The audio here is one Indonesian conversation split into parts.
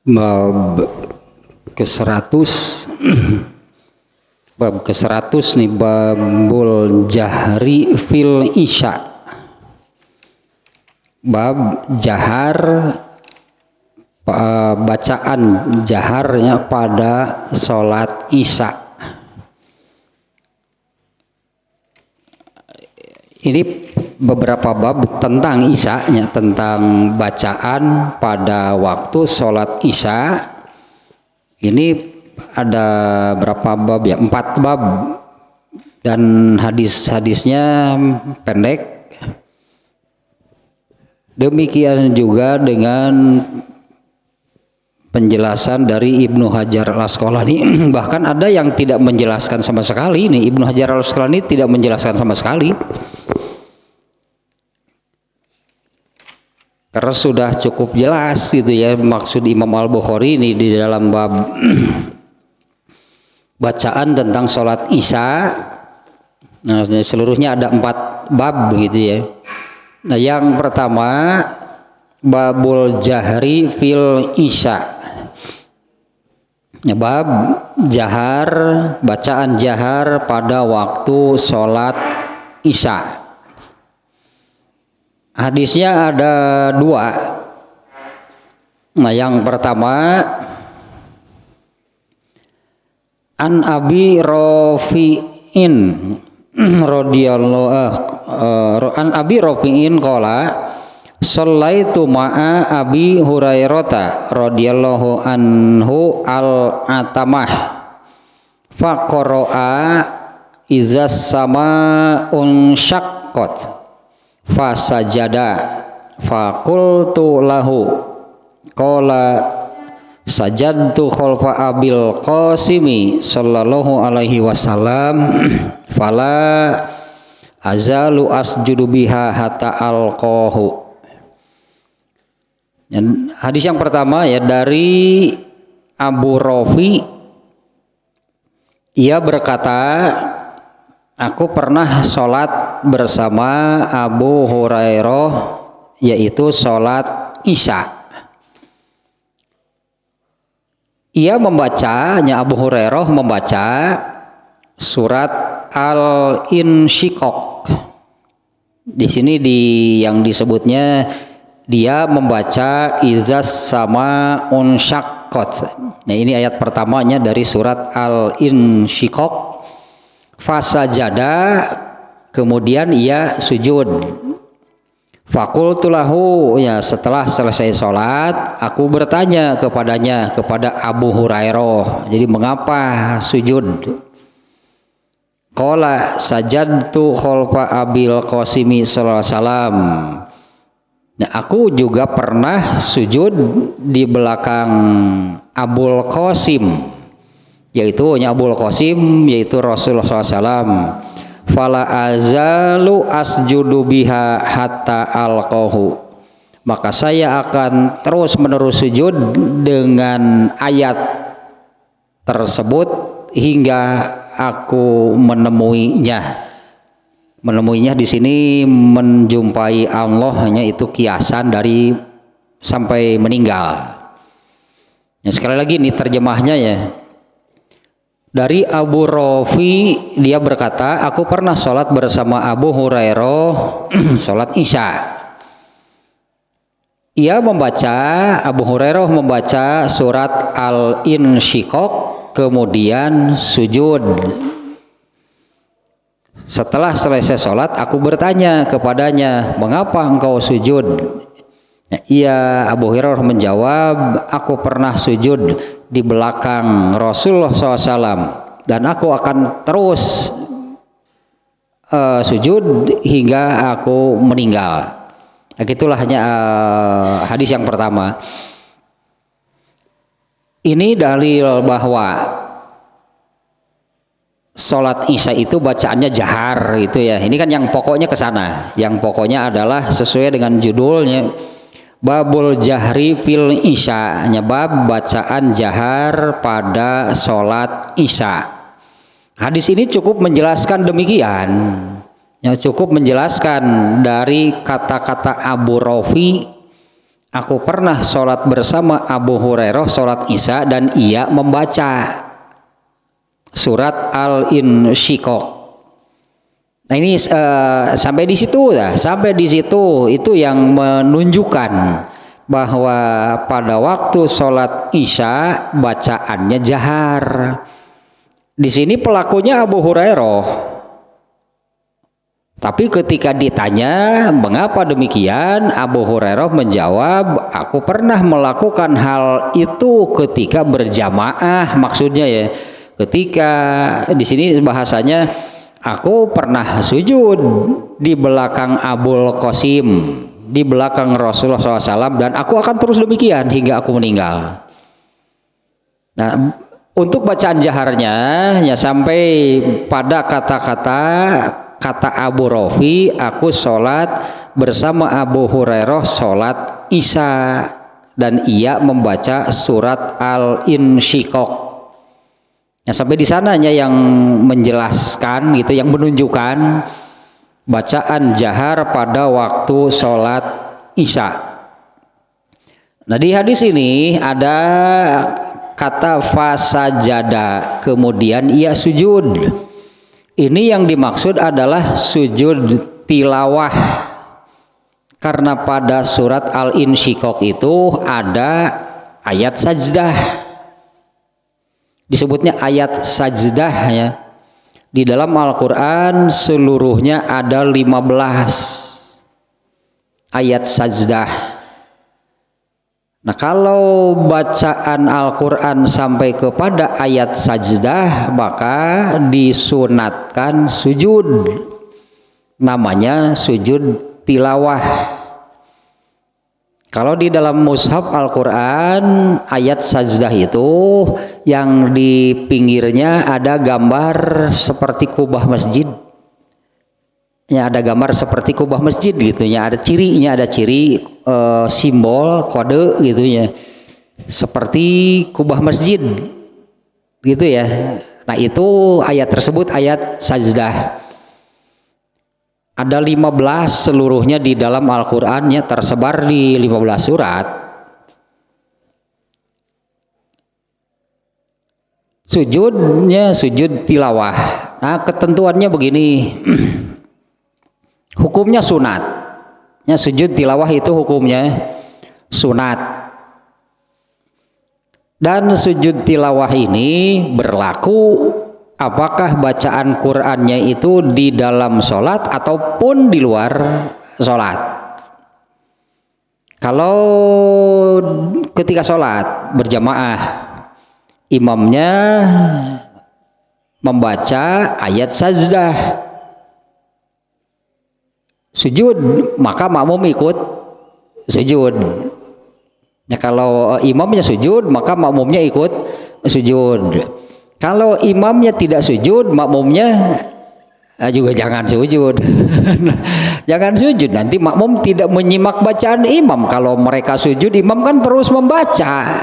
Bab ke-100 bab ke-100 nih, babul jahri fil isya. Bab jahar, bacaan jaharnya pada sholat isya. Ini beberapa bab tentang isya-nya, tentang bacaan pada waktu sholat isya. Ini ada berapa bab ya? 4 bab, dan hadis-hadisnya pendek. Demikian juga dengan penjelasan dari Ibnu Hajar Al-Asqalani. Bahkan ada yang tidak menjelaskan sama sekali. Nih, Ibnu Hajar Al-Asqalani tidak menjelaskan sama sekali, karena sudah cukup jelas gitu ya maksud Imam Al-Bukhari ini di dalam bab bacaan tentang sholat isya. Nah, seluruhnya ada 4 bab gitu ya. Nah, yang pertama babul jahri fil isya. Bab jahar, bacaan jahar pada waktu sholat isya. Hadisnya ada 2. Nah, yang pertama an Abi Rafi'in an Abi Rafi'in qala shallaitu ma'a Abi Hurairata radhiyallahu anhu al-atamah faqara'a izas sama'un syaqqat fasajada faqultu lahu qala sajadtu khalfa Abil Qasimi sallallahu alaihi wasallam fala azalu asjudu biha hatta alqahu. Hadis yang pertama ya dari Abu Rafi, ia berkata, aku pernah sholat bersama Abu Hurairah, yaitu sholat isya. Ia membacanya, Abu Hurairah membaca surat Al-Insyiqaq. Di sini yang disebutnya dia membaca izas sama unsyaqqat. Nah, ini ayat pertamanya dari surat Al-Insyiqaq. Fasajada, kemudian ia sujud. Faqultu lahu, ya setelah selesai sholat aku bertanya kepadanya, kepada Abu Hurairah, jadi mengapa sujud? Qala sajadtu khalfa Abil Qasimi sallallahu alaihi wasallam. Nah, aku juga pernah sujud di belakang Abul Qasim, yaitu Abul Qasim, yaitu Rasulullah SAW. Fala azalu asjudu biha hatta alqahu. Maka saya akan terus menerus sujud dengan ayat tersebut hingga aku menemuinya. Menemuinya di sini menjumpai Allah, hanya itu kiasan dari sampai meninggal. Ya, sekali lagi ini terjemahnya ya. Dari Abu Rafi, dia berkata, aku pernah sholat bersama Abu Hurairah sholat isya. Ia membaca, Abu Hurairah membaca surat Al-Insyiqaq, kemudian sujud. Setelah selesai sholat, aku bertanya kepadanya, mengapa engkau sujud? Ia, Abu Hurairah menjawab, aku pernah sujud di belakang Rasulullah SAW dan aku akan terus sujud hingga aku meninggal. Itulah hanya hadis yang pertama. Ini dalil bahwa sholat isya itu bacaannya jahar itu ya. Ini kan yang pokoknya ke sana. Yang pokoknya adalah sesuai dengan judulnya, babul jahri fil isya, bab bacaan jahar pada sholat isya. Hadis ini cukup menjelaskan demikian. Ya, cukup menjelaskan dari kata-kata Abu Rafi Aku pernah sholat bersama Abu Hurairah sholat Isya dan ia membaca surat Al-Insyiqaq. Nah ini sampai di situ ya, sampai di situ itu yang menunjukkan bahwa pada waktu sholat Isya bacaannya jahar. Di sini pelakunya Abu Hurairah. Tapi ketika ditanya mengapa demikian, Abu Hurairah menjawab, aku pernah melakukan hal itu ketika berjamaah, maksudnya ya. Ketika di sini bahasanya aku pernah sujud di belakang Abul Qasim, di belakang Rasulullah SAW, dan aku akan terus demikian hingga aku meninggal. Nah, untuk bacaan jaharnya ya sampai pada kata Abu Rofi, aku sholat bersama Abu Hurairah sholat Isya dan ia membaca surat Al-Insyiqaq. Nah, sampai di sananya yang menjelaskan gitu, yang menunjukkan bacaan jahar pada waktu sholat Isya. Nah di hadis ini ada kata fasajada, kemudian ia sujud. Ini yang dimaksud adalah sujud tilawah, karena pada surat Al-Insyiqaq itu ada ayat sajdah, disebutnya ayat sajdah ya. Di dalam Al-Quran seluruhnya ada 15 ayat sajdah. Nah kalau bacaan Al-Quran sampai kepada ayat sajdah maka disunatkan sujud, namanya sujud tilawah. Kalau di dalam mushaf Al-Quran ayat sajdah itu yang di pinggirnya ada gambar seperti kubah masjid. Ya ada gambar seperti kubah masjid gitu ya, ada cirinya, ada ciri simbol kode gitu ya, seperti kubah masjid gitu ya. Nah itu ayat tersebut ayat sajdah. Ada 15 seluruhnya di dalam Al-Quran ya, tersebar di 15 surat. Sujudnya sujud tilawah. Nah ketentuannya begini. Hukumnya sunat. Ya, sujud tilawah itu hukumnya sunat. Dan sujud tilawah ini berlaku apakah bacaan Qur'annya itu di dalam sholat ataupun di luar sholat. Kalau ketika sholat berjamaah, imamnya membaca ayat sajdah, sujud, maka makmum ikut sujud. Ya, kalau imamnya sujud, maka makmumnya ikut sujud. Kalau imamnya tidak sujud, makmumnya juga jangan sujud. Jangan sujud, nanti makmum tidak menyimak bacaan imam. Kalau mereka sujud, imam kan terus membaca.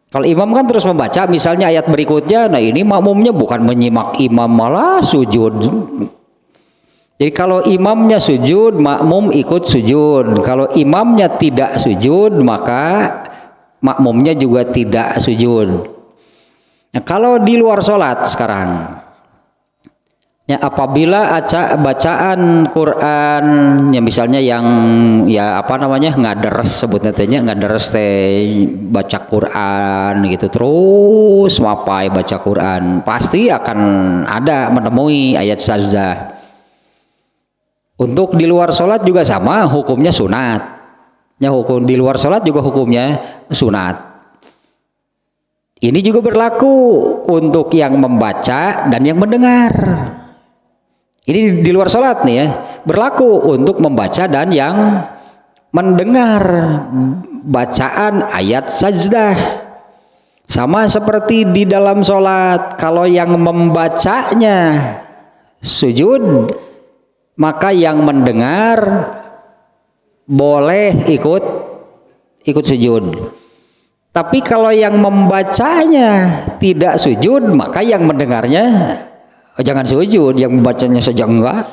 Kalau imam kan terus membaca, misalnya ayat berikutnya, nah ini makmumnya bukan menyimak imam, malah sujud. Jadi kalau imamnya sujud, makmum ikut sujud. Kalau imamnya tidak sujud, maka makmumnya juga tidak sujud. Nah, kalau di luar sholat sekarang, ya apabila bacaan Quran, ya misalnya yang ya apa namanya ngaders, sebutnya ngaders baca Quran gitu terus mapai baca Quran, pasti akan ada menemui ayat sajdah. Untuk di luar sholat juga sama, hukumnya sunat. Ya, hukum di luar sholat juga hukumnya sunat. Ini juga berlaku untuk yang membaca dan yang mendengar. Ini di luar sholat nih ya, berlaku untuk membaca dan yang mendengar bacaan ayat sajdah. Sama seperti di dalam sholat, kalau yang membacanya sujud, maka yang mendengar boleh ikut sujud. Tapi kalau yang membacanya tidak sujud, maka yang mendengarnya jangan sujud, yang membacanya saja enggak.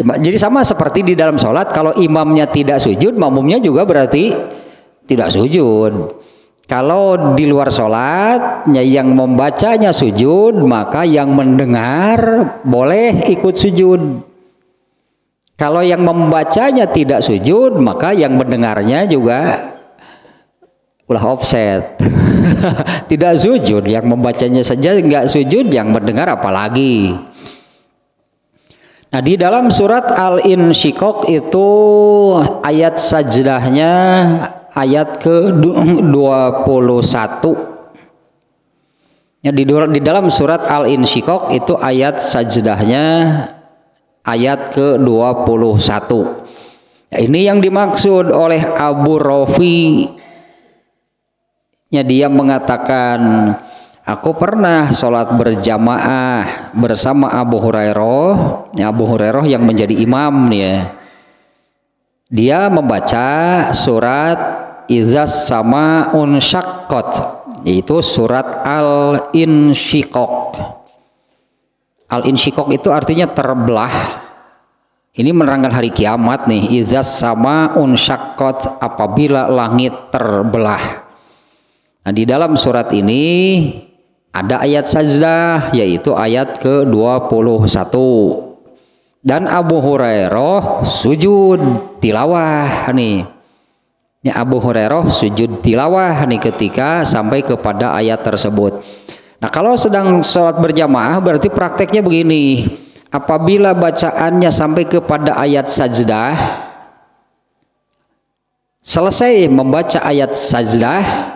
Jadi sama seperti di dalam sholat, kalau imamnya tidak sujud, makmumnya juga berarti tidak sujud. Kalau di luar sholat, yang membacanya sujud, maka yang mendengar boleh ikut sujud. Kalau yang membacanya tidak sujud, maka yang mendengarnya juga ulah offset. Tidak sujud, yang membacanya saja nggak sujud, yang mendengar apalagi. Nah, di dalam surat Al-Insyiqaq itu ayat sajdahnya ayat ke-21. Ya, di dalam surat Al-Insyiqaq itu ayat sajdahnya ayat ke-21. Ya, ini yang dimaksud oleh Abu Rafi. Ya, dia mengatakan, aku pernah sholat berjamaah bersama Abu Hurairah. Ya, Abu Hurairah yang menjadi imam ya. Dia membaca surat Izas Sama'un Syaqqat, yaitu surat Al-Insyiqaq. Al-Insyiqaq itu artinya terbelah. Ini menerangkan hari kiamat nih. Izas Sama'un Syaqqat, apabila langit terbelah. Nah, di dalam surat ini ada ayat sajdah, yaitu ayat ke-21. Dan Abu Hurairah sujud tilawah nih. Ya, Abu Hurairah sujud tilawah nih ketika sampai kepada ayat tersebut. Nah, kalau sedang sholat berjamaah berarti prakteknya begini. Apabila bacaannya sampai kepada ayat sajdah, selesai membaca ayat sajdah,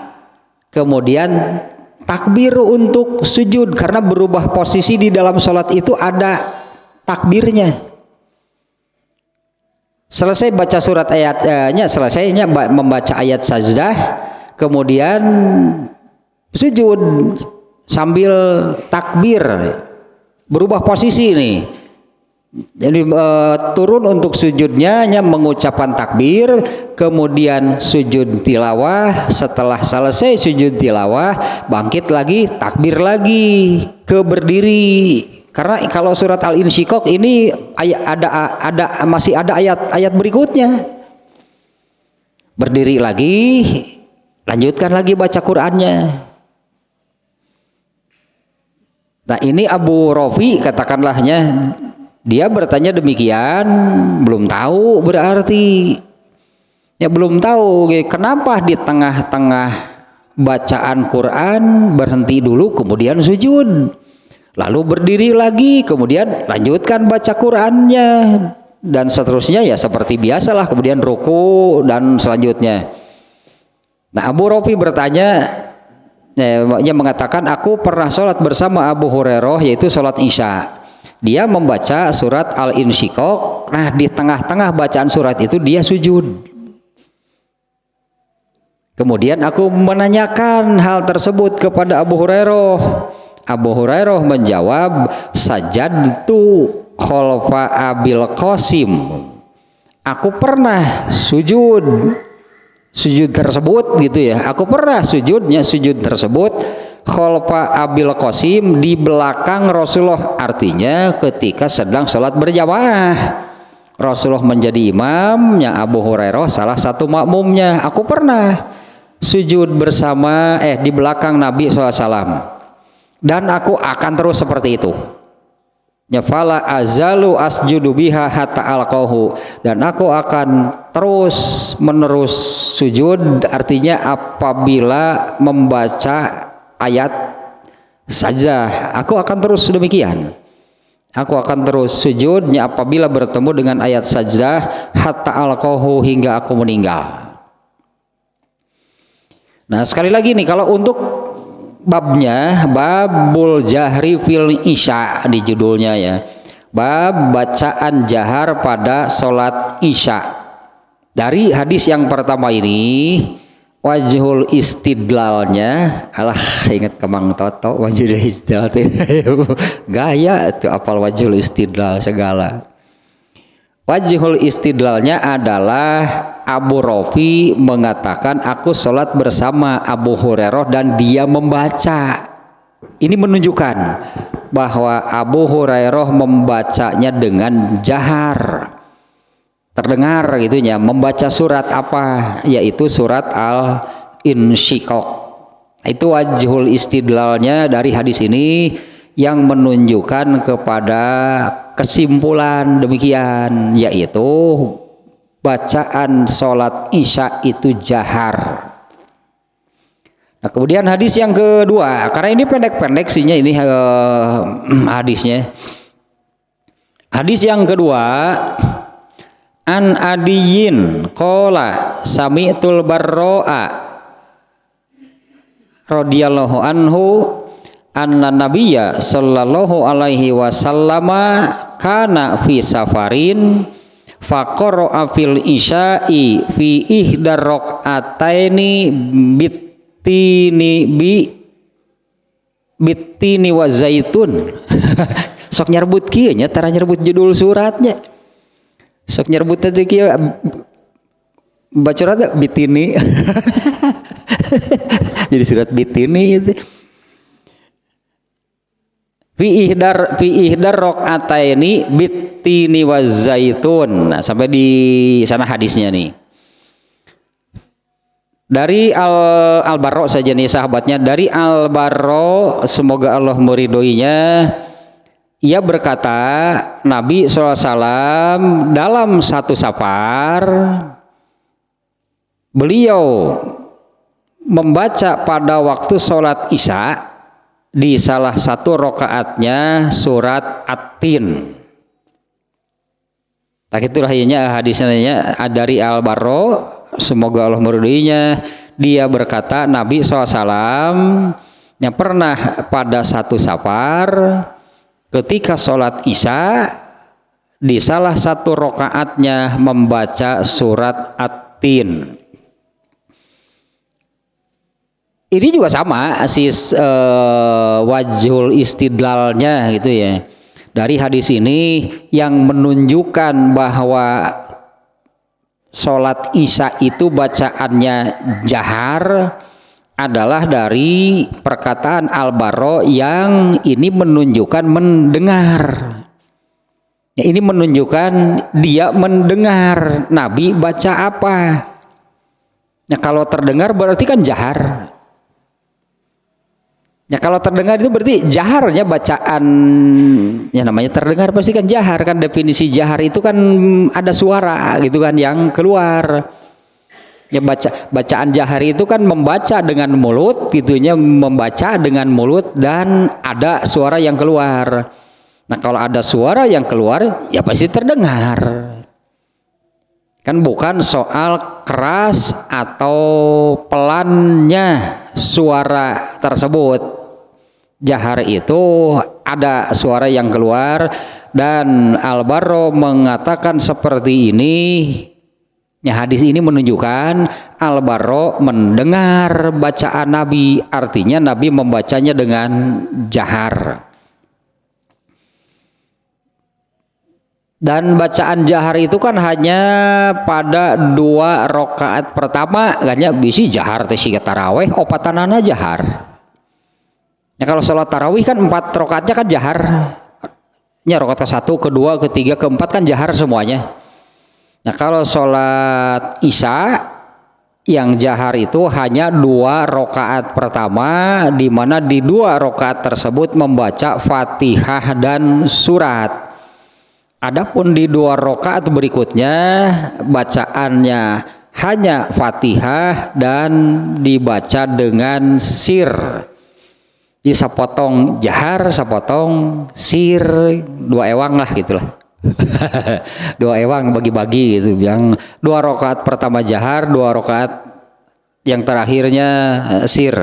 kemudian takbir untuk sujud, karena berubah posisi di dalam sholat itu ada takbirnya. Selesai baca surat ayatnya, selesainya membaca ayat sajdah, kemudian sujud sambil takbir, berubah posisi nih. Jadi turun untuk sujudnya hanya mengucapkan takbir, kemudian sujud tilawah. Setelah selesai sujud tilawah, bangkit lagi, takbir lagi, ke berdiri. Karena kalau surat Al-Insyiqaq ini masih ada ayat berikutnya. Berdiri lagi, lanjutkan lagi baca Qur'annya. Nah, ini Abu Rafi katakanlahnya, dia bertanya demikian, belum tahu berarti. Ya, belum tahu kenapa di tengah-tengah bacaan Quran berhenti dulu kemudian sujud, lalu berdiri lagi kemudian lanjutkan baca Qurannya, dan seterusnya ya seperti biasalah, kemudian ruku dan selanjutnya. Nah, Abu Rafi bertanya, dia mengatakan, aku pernah sholat bersama Abu Hurairah, yaitu sholat Isya. Dia membaca surat Al-Insyiqaq. Nah, di tengah-tengah bacaan surat itu dia sujud. Kemudian aku menanyakan hal tersebut kepada Abu Hurairah. Abu Hurairah menjawab, sajadtu khalfa Abil Qasim. Aku pernah sujud tersebut gitu ya. Aku pernah sujud tersebut khalfa Abil Qasim, di belakang Rasulullah. Artinya ketika sedang sholat berjamaah, Rasulullah menjadi imamnya, Abu Hurairah salah satu makmumnya. Aku pernah sujud bersama di belakang Nabi SAW, dan aku akan terus seperti itu. Ya, fala azalu asjudu biha hatta alqahu, dan aku akan terus menerus sujud, artinya apabila membaca ayat saja aku akan terus demikian. Aku akan terus sujudnya apabila bertemu dengan ayat sajdah hatta alqahu, hingga aku meninggal. Nah, sekali lagi nih, kalau untuk babnya, babul jahri fil isya di judulnya ya, bab bacaan jahar pada sholat isya. Dari hadis yang pertama ini, wajhul istidlalnya, alah ingat Kemang Toto, wajhul istidlal gaya itu apal wajhul istidlal segala. Wajhul istidlalnya adalah Abu Rafi mengatakan, aku sholat bersama Abu Hurairah dan dia membaca. Ini menunjukkan bahwa Abu Hurairah membacanya dengan jahar, terdengar gitunya, membaca surat apa, yaitu surat Al-Insyiqaq. Itu wajhul istidlalnya dari hadis ini yang menunjukkan kepada kesimpulan demikian, yaitu bacaan sholat isya itu jahar. Nah, kemudian hadis yang kedua, karena ini pendek-pendek sihnya ini hadisnya. Hadis yang kedua, an Adiyin qala sami'tul Barra'a radhiyallahu anhu anna nabiyya sallallahu alaihi wasallama kana fi safarin faqara'a fil isya'i fi ihdar raq'ataini bitini wa zaitun. Sok nyerbut kieu nya, tara nyerbut judul suratnya. Sok nyerbut teh kieu baca surat bitini. Jadi surat bitini itu. Fi ihdar raq'ataini bitini wa zaitun. Nah, sampai di sana hadisnya nih. Dari Al-Barra saja nih sahabatnya, dari Al-Barra semoga Allah meridhoinya, ia berkata Nabi SAW dalam satu safar beliau membaca pada waktu sholat isya di salah satu rakaatnya surat At-Tin. Tak itulah ianya hadisnya dari Al-Barra semoga Allah meridhoinya, dia berkata Nabi SAW yang pernah pada satu safar ketika sholat isya di salah satu rakaatnya membaca surat At-Tin. Ini juga sama wajhul istidlalnya gitu ya. Dari hadis ini yang menunjukkan bahwa sholat isya itu bacaannya jahar adalah dari perkataan Al-Barra yang ini menunjukkan mendengar. Ya, ini menunjukkan dia mendengar Nabi baca apa. Ya, kalau terdengar berarti kan jahar. Ya, kalau terdengar itu berarti jaharnya bacaan, ya namanya terdengar pasti kan jahar kan, definisi jahar itu kan ada suara gitu kan yang keluar. Ya, bacaan jahar itu kan membaca dengan mulut gitunya, membaca dengan mulut dan ada suara yang keluar. Nah, kalau ada suara yang keluar ya pasti terdengar. Kan bukan soal keras atau pelannya suara tersebut. Jahar itu ada suara yang keluar, dan Al-Barra mengatakan seperti ini. Ya, hadis ini menunjukkan Al-Barra mendengar bacaan Nabi, artinya Nabi membacanya dengan jahar. Dan bacaan jahar itu kan hanya pada 2 rakaat pertama kan ya, bisi jahar teh siga tarawih opatanana jahar. Ya, kalau sholat tarawih kan 4 rakaatnya kan jahar. Ya, rakaat ke-1, ke-2, ke-3, ke-4 kan jahar semuanya. Nah, kalau sholat isya yang jahar itu hanya 2 rakaat pertama, di mana di 2 rakaat tersebut membaca Fatihah dan surat. Adapun di 2 rakaat berikutnya bacaannya hanya Fatihah dan dibaca dengan sir. Jadi sapotong jahar, sapotong sir, 2 ewang lah gitulah. 2 ewang bagi-bagi gitu. Yang 2 rakaat pertama jahar, 2 rakaat yang terakhirnya sir.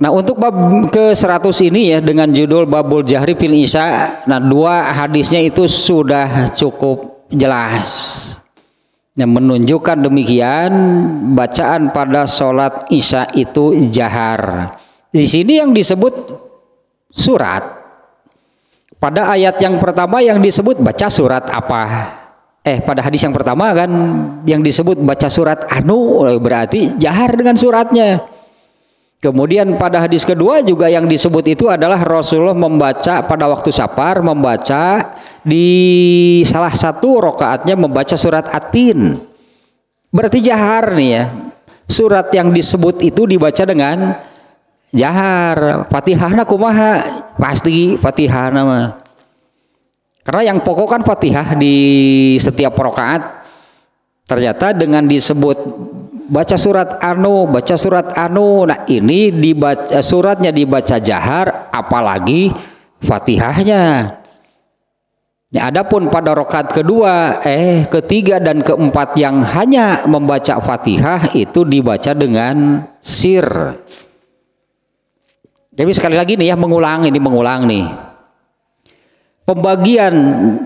Nah, untuk bab ke-100 ini ya dengan judul Babul Jahri fil Isya, nah 2 hadisnya itu sudah cukup jelas. Yang menunjukkan demikian bacaan pada sholat isya itu jahar. Di sini yang disebut surat. Pada ayat yang pertama yang disebut baca surat apa? Pada hadis yang pertama kan yang disebut baca surat anu, berarti jahar dengan suratnya. Kemudian pada hadis kedua juga yang disebut itu adalah Rasulullah membaca pada waktu safar, membaca di salah satu rokaatnya membaca surat At-Tin. Berarti jahar nih ya. Surat yang disebut itu dibaca dengan jahar. Fatihahna kumaha? Pasti Fatihahna mah. Karena yang pokok kan Fatihah di setiap rokaat. Ternyata dengan disebut baca surat anu, nah ini dibaca suratnya dibaca jahar, apalagi Fatihahnya. Ya, adapun pada rakaat kedua, ketiga dan keempat yang hanya membaca Fatihah itu dibaca dengan sir. Jadi sekali lagi nih ya mengulang nih. Pembagian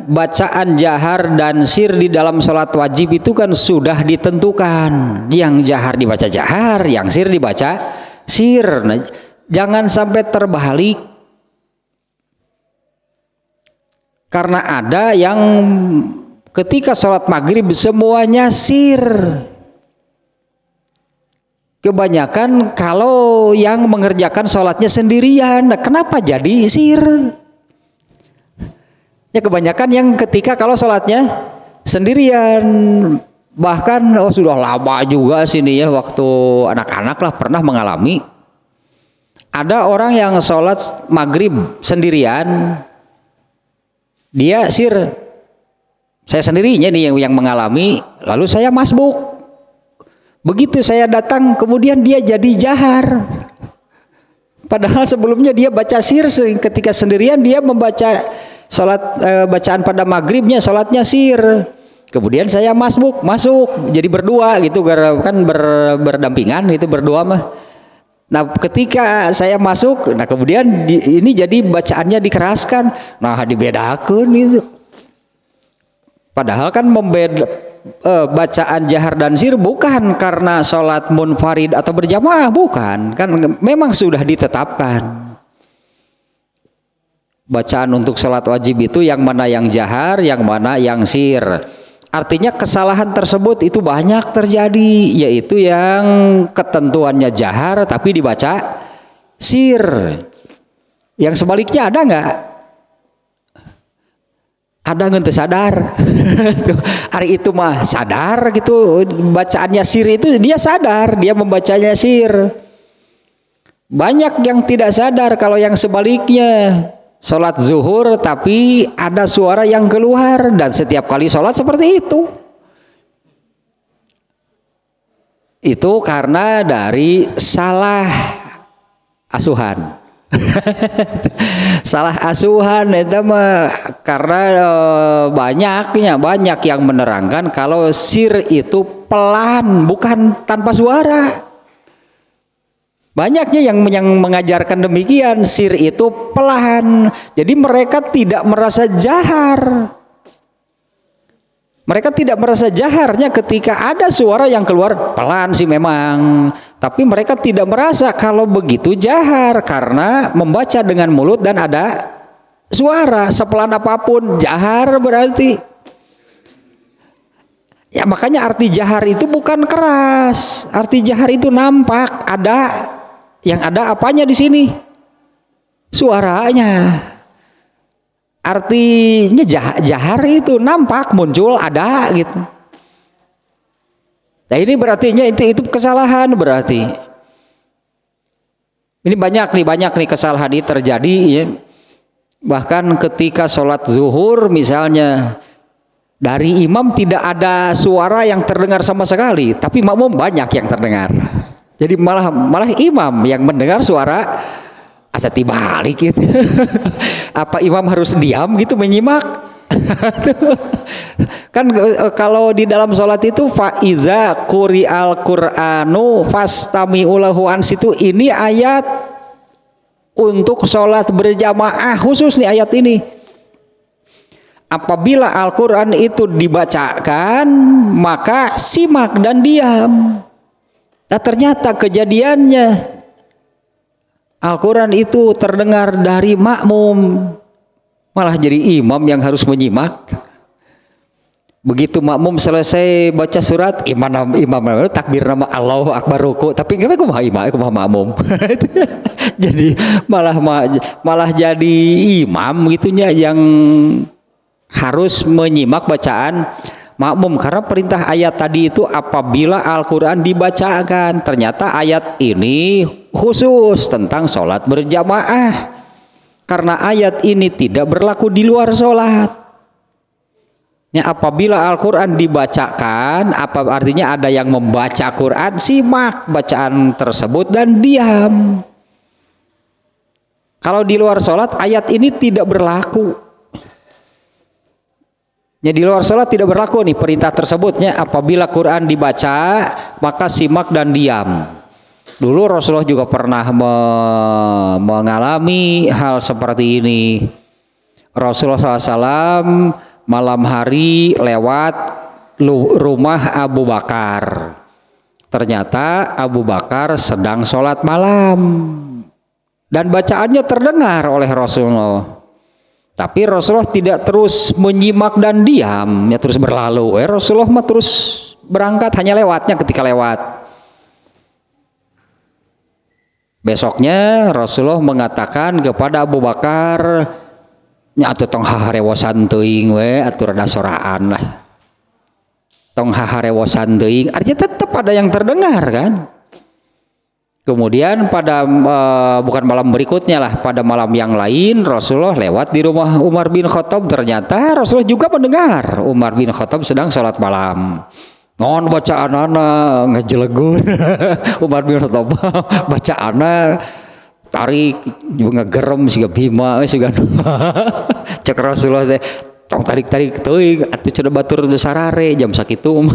bacaan jahar dan sir di dalam sholat wajib itu kan sudah ditentukan. Yang jahar dibaca jahar, yang sir dibaca sir. Nah, jangan sampai terbalik. Karena ada yang ketika sholat maghrib semuanya sir. Kebanyakan kalau yang mengerjakan sholatnya sendirian, nah kenapa jadi sir? Ya kebanyakan yang ketika kalau sholatnya sendirian, bahkan sudah lama juga sini ya waktu anak-anak lah pernah mengalami ada orang yang sholat maghrib sendirian, dia sir, saya sendirinya nih yang mengalami, lalu saya masbuk, begitu saya datang kemudian dia jadi jahar, padahal sebelumnya dia baca sir ketika sendirian, dia membaca salat bacaan pada maghribnya salatnya sir, kemudian saya masuk jadi berdua gitu kan berdampingan itu berdua mah. Nah ketika saya masuk, nah kemudian ini jadi bacaannya dikeraskan, nah dibedakan itu. Padahal kan bacaan jahar dan sir bukan karena sholat munfarid atau berjamaah, bukan, kan memang sudah ditetapkan. Bacaan untuk salat wajib itu yang mana yang jahar, yang mana yang sir. Artinya kesalahan tersebut itu banyak terjadi, yaitu yang ketentuannya jahar tapi dibaca sir. Yang sebaliknya ada nggak? Ada nggak sadar? Hari itu mah sadar gitu, bacaannya sir itu dia sadar, dia membacanya sir. Banyak yang tidak sadar kalau yang sebaliknya. Sholat zuhur tapi ada suara yang keluar, dan setiap kali sholat seperti itu. Itu karena dari salah asuhan. Salah asuhan itu mah karena banyak yang menerangkan kalau sir itu pelan, bukan tanpa suara. Banyaknya yang mengajarkan demikian, sir itu pelan. Jadi mereka tidak merasa jahar. Mereka tidak merasa jaharnya ketika ada suara yang keluar pelan sih memang. Tapi mereka tidak merasa kalau begitu jahar karena membaca dengan mulut dan ada suara sepelan apapun jahar berarti. Ya makanya arti jahar itu bukan keras. Arti jahar itu nampak, ada. Yang ada apanya di sini? Suaranya. Artinya jahar itu nampak, muncul, ada gitu. Nah ini berartinya itu kesalahan berarti. Ini banyak nih kesalahan ini terjadi ya. Bahkan ketika sholat zuhur misalnya, dari imam tidak ada suara yang terdengar sama sekali, tapi makmum banyak yang terdengar. Jadi malah imam yang mendengar suara asa tibalik gitu. Apa imam harus diam gitu menyimak? Kan kalau di dalam sholat itu faiza quri'al qur'anu fastami'u lahu ansitu, ini ayat untuk sholat berjamaah khusus nih ayat ini. Apabila Al-Quran itu dibacakan maka simak dan diam. Nah ternyata kejadiannya Al-Quran itu terdengar dari makmum, malah jadi imam yang harus menyimak. Begitu makmum selesai baca surat, imam takbir nama Allahu Akbar ruku, tapi nggak kumaha makmum. Jadi malah jadi imam gitunya yang harus menyimak bacaan makmum, karena perintah ayat tadi itu apabila Al-Quran dibacakan. Ternyata ayat ini khusus tentang sholat berjamaah, karena ayat ini tidak berlaku di luar sholat. Ya, apabila Al-Quran dibacakan, apa artinya ada yang membaca Quran, simak bacaan tersebut dan diam. Kalau di luar sholat ayat ini tidak berlaku. Ya, di luar sholat tidak berlaku nih perintah tersebutnya. Apabila Quran dibaca maka simak dan diam. Dulu Rasulullah juga pernah mengalami hal seperti ini. Rasulullah SAW malam hari lewat rumah Abu Bakar. Ternyata Abu Bakar sedang sholat malam dan bacaannya terdengar oleh Rasulullah. Tapi Rasulullah tidak terus menyimak dan diam, ya terus berlalu. Rasulullah mah terus berangkat, hanya lewatnya ketika lewat. Besoknya Rasulullah mengatakan kepada Abu Bakar, nya atuh tong haharewosan teuing we atuh rada soraan lah. Tong haharewosan teuing, artinya tetap ada yang terdengar kan. Kemudian pada bukan malam berikutnya lah, pada malam yang lain Rasulullah lewat di rumah Umar bin Khattab. Ternyata Rasulullah juga mendengar Umar bin Khattab sedang sholat malam. Non bacaan anak ngejelegun. Umar bin Khattab bacaan tarik ngegerem siga Bima siga cek Rasulullah teh tong tarik teuing atuh cenah batur sarare jam sakitu.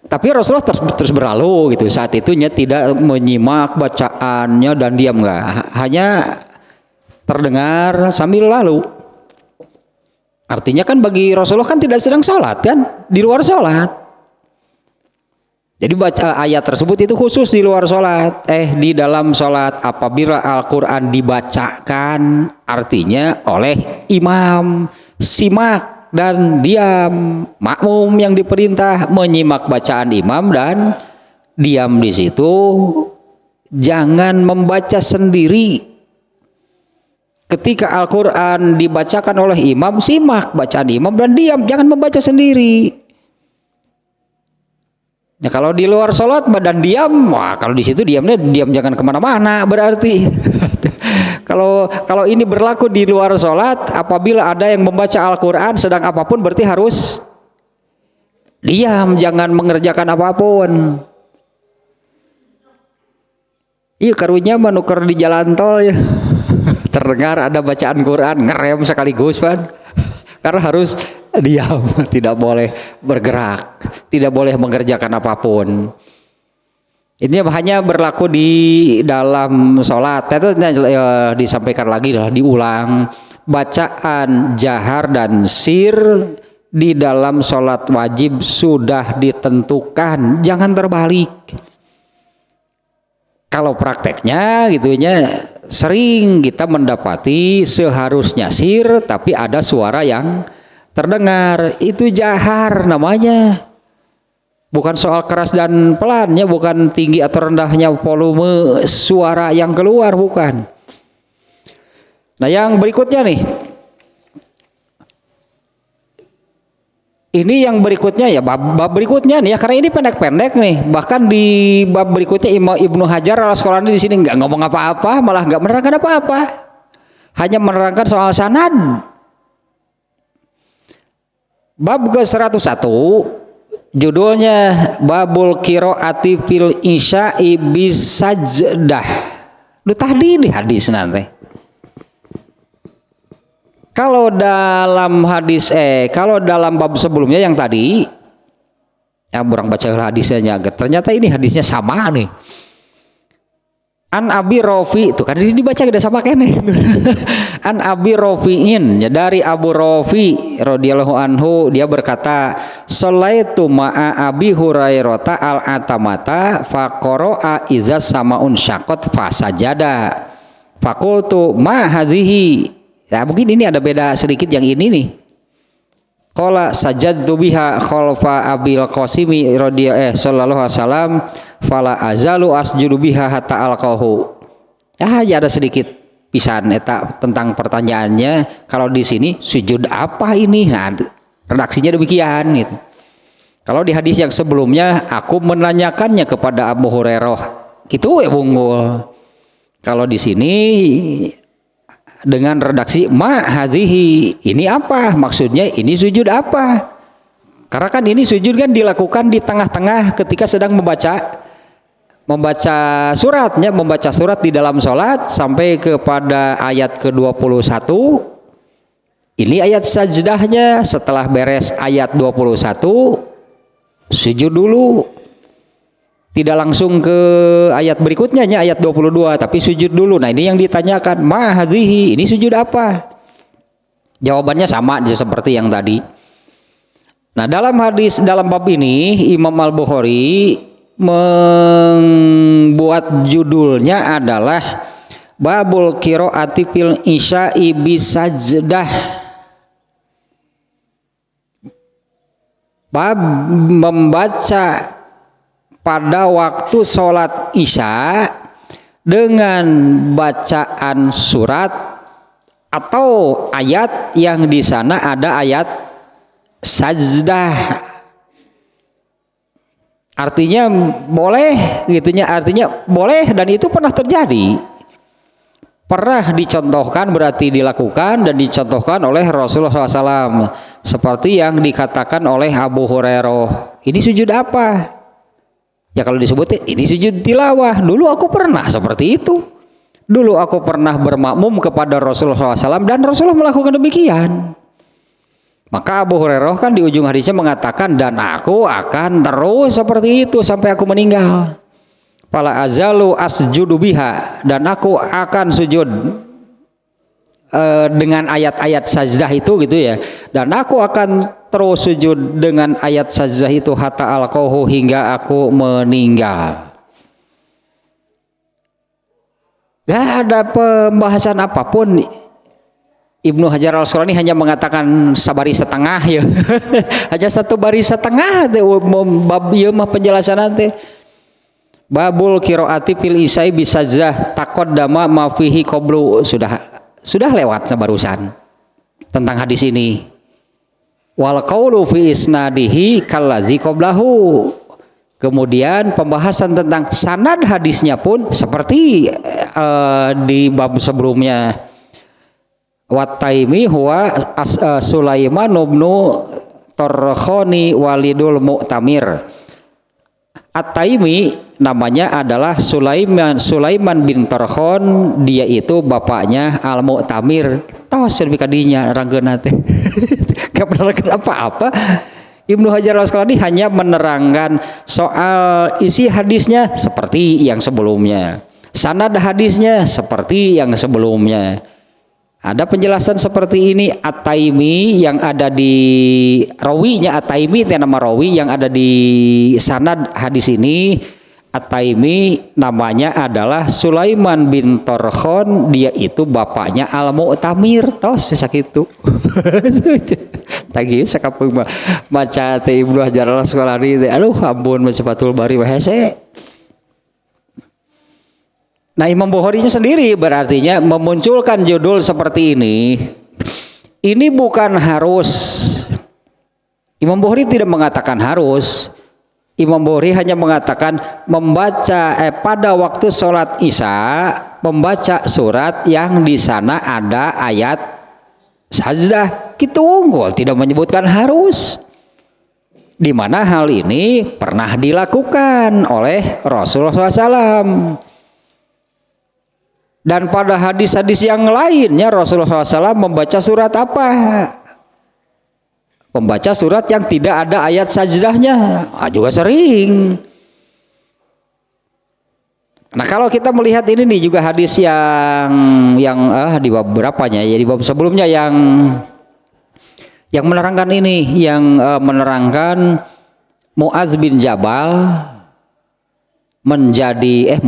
Tapi Rasulullah terus berlalu gitu. Saat itunya tidak menyimak bacaannya dan diam, enggak, hanya terdengar sambil lalu. Artinya kan bagi Rasulullah kan tidak sedang sholat kan, di luar sholat. Jadi baca ayat tersebut itu khusus di luar sholat, di dalam sholat. Apabila Al-Quran dibacakan artinya oleh imam, simak dan diam. Makmum yang diperintah menyimak bacaan imam dan diam di situ. Jangan membaca sendiri. Ketika Al-Quran dibacakan oleh imam, simak bacaan imam dan diam, jangan membaca sendiri. Ya, kalau di luar sholat badan diam, wah kalau di situ diam jangan kemana-mana berarti. Kalau ini berlaku di luar sholat, apabila ada yang membaca Al-Quran sedang apapun berarti harus diam, jangan mengerjakan apapun. Iya karunya menukar di jalan tol ya. Terdengar ada bacaan Quran, ngerem sekaligus kan. Karena harus diam, tidak boleh bergerak, tidak boleh mengerjakan apapun. Ini hanya berlaku di dalam sholat. Itu disampaikan lagi, diulang. Bacaan jahar dan sir di dalam sholat wajib sudah ditentukan, jangan terbalik. Kalau prakteknya gitunya sering kita mendapati seharusnya sir tapi ada suara yang terdengar, itu jahar namanya. Bukan soal keras dan pelannya, bukan tinggi atau rendahnya volume suara yang keluar, bukan. Nah yang berikutnya nih, ini yang berikutnya ya, bab berikutnya nih ya, karena ini pendek-pendek nih. Bahkan di bab berikutnya Imam Ibnu Hajar al-Asqalani di sini nggak ngomong apa-apa, malah nggak menerangkan apa-apa, hanya menerangkan soal sanad. Bab ke-101 judulnya Babul Qiraati fil Isya'i bisajdah. Lu tadi di hadis nanti. Kalau dalam hadis kalau dalam bab sebelumnya yang tadi ya kurang baca hadisnya, ternyata ini hadisnya sama nih. An Abi Rafi itu kan dibaca udah sama kene. An Abi Rafi'in, ya dari Abu Rafi radhiyallahu anhu, dia berkata, "Sholaitu ma'a Abi Hurairah al-atamata faqara'a iza samaun syaqqat fasajada." Faqultu ma hazihi. Ya mungkin ini ada beda sedikit yang ini nih. qala sajadtu biha khalfa Abil Qasimi sallallahu alaihi wasallam fala azalu asjudu biha hatta alqahu. Ya ada sedikit pisan eta tentang pertanyaannya, kalau di sini sujud apa ini? Nah, redaksinya demikian gitu. Kalau di hadis yang sebelumnya aku menanyakannya kepada Abu Hurairah, gitu ya Bunggul. Kalau di sini dengan redaksi ma hazihi, ini apa? Maksudnya ini sujud apa? Karena kan ini sujud kan dilakukan di tengah-tengah ketika sedang membaca suratnya, membaca surat di dalam sholat sampai kepada ayat ke-21. Ini ayat sajdahnya. Setelah beres ayat 21 sujud dulu, tidak langsung ke ayat berikutnya ayat 22, tapi sujud dulu. Nah ini yang ditanyakan, ma hazihi, ini sujud apa? Jawabannya sama seperti yang tadi. Nah dalam bab ini Imam Al-Bukhari membuat judulnya adalah Babul Qiraati fil Isya'i bisajdah. Bab membaca pada waktu sholat Isya dengan bacaan surat atau ayat yang di sana ada ayat sajdah. Artinya boleh gitunya, artinya boleh dan itu pernah terjadi. Pernah dicontohkan berarti dilakukan dan dicontohkan oleh Rasulullah SAW. Seperti yang dikatakan oleh Abu Hurairah. Ini sujud apa? Ya kalau disebutin ini sujud tilawah. Dulu aku pernah seperti itu. Dulu aku pernah bermakmum kepada Rasulullah SAW dan Rasulullah melakukan demikian. Maka Abu Hurairah kan di ujung hadisnya mengatakan, dan aku akan terus seperti itu sampai aku meninggal. Fala azalu asjudu biha, dan aku akan sujud dengan ayat-ayat sajdah itu gitu ya. Dan aku akan terus sujud dengan ayat sajdah itu hatta alqahu, hingga aku meninggal. Gak ada pembahasan apapun. Ibnu Hajar Al-Asqalani hanya mengatakan sabaris setengah ya. Hanya satu baris setengah teh bab ieu mah penjelasan teh. Babul qiraati fil isya'i bisajdah taqaddama ma fihi qablu, sudah lewat barusan tentang hadis ini. Wal qaulu fi isnadihi kallazi qablahu. Kemudian pembahasan tentang sanad hadisnya pun seperti di bab sebelumnya. Wat-Taimi huwa Sulaiman bin Tarkhani walidul Mu'tamir. At-Taimi namanya adalah Sulaiman bin Tarkhon, dia itu bapaknya Al-Mu'tamir. Tos lebih kadinya ranggeuna teh. Enggak menerangkan apa-apa. Ibnu Hajar Al-Asqalani hanya menerangkan soal isi hadisnya seperti yang sebelumnya. Sanad hadisnya seperti yang sebelumnya. Ada penjelasan seperti ini. At-Taimi yang ada di rawinya, At-Taimi itu nama rawi yang ada di sanad hadis ini. At-Taimi namanya adalah Sulaiman bin Tarkhon, dia itu bapaknya Al-Mu'tamir. Tos sakitu. Tagi sakapeung baca teh Ibnu Hajar Al-Asqalani teh, aduh ampun baca Fathul Bari hese. Nah Imam Bukhari-nya sendiri berartinya memunculkan judul seperti ini bukan harus. Imam Bukhari tidak mengatakan harus. Imam Bukhari hanya mengatakan membaca pada waktu sholat Isya membaca surat yang di sana ada ayat sajdah, gitu unggul, tidak menyebutkan harus. Di mana hal ini pernah dilakukan oleh Rasulullah SAW. Dan pada hadis-hadis yang lainnya Rasulullah SAW membaca surat apa? Membaca surat yang tidak ada ayat sajdahnya. Juga sering. Nah kalau kita melihat ini nih juga hadis yang di bab berapanya ya, di bab sebelumnya yang menerangkan ini, yang menerangkan Mu'adz bin Jabal menjadi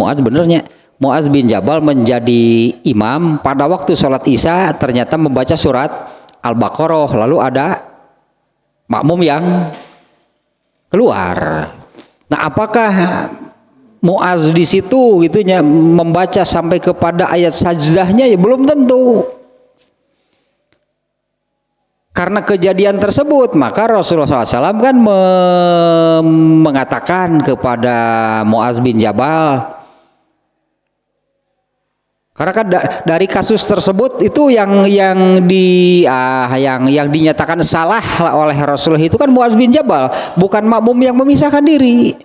Mu'adz bin Jabal menjadi imam pada waktu sholat Isya, ternyata membaca surat Al-Baqarah, lalu ada makmum yang keluar. Nah, apakah Muaz di situ gitunya membaca sampai kepada ayat sajdahnya? Ya belum tentu. Karena kejadian tersebut, maka Rasulullah SAW kan mengatakan kepada Muaz bin Jabal, karena kan dari kasus tersebut itu yang dinyatakan salah oleh Rasulullah itu kan Muaz bin Jabal, bukan makmum yang memisahkan diri.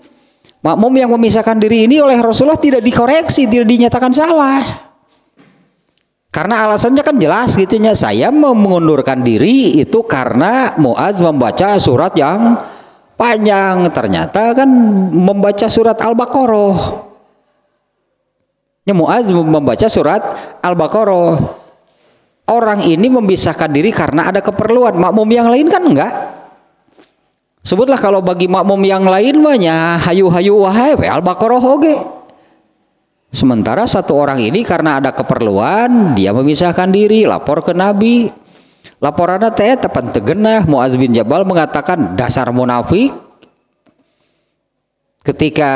Makmum yang memisahkan diri ini oleh Rasulullah tidak dikoreksi, tidak dinyatakan salah. Karena alasannya kan jelas gitunya, saya mau mengundurkan diri itu karena Muaz membaca surat yang panjang. Ternyata kan membaca surat Al-Baqarah. Muaz membaca surat Al-Baqarah. Orang ini memisahkan diri karena ada keperluan. Makmum yang lain kan enggak. Sebutlah kalau bagi makmum yang lain mahnya hayu-hayu wahai Al-Baqarah oge. Sementara satu orang ini karena ada keperluan, dia memisahkan diri, lapor ke Nabi. Laporannya teh tepan tegenah. Muaz bin Jabal mengatakan dasar munafik. Ketika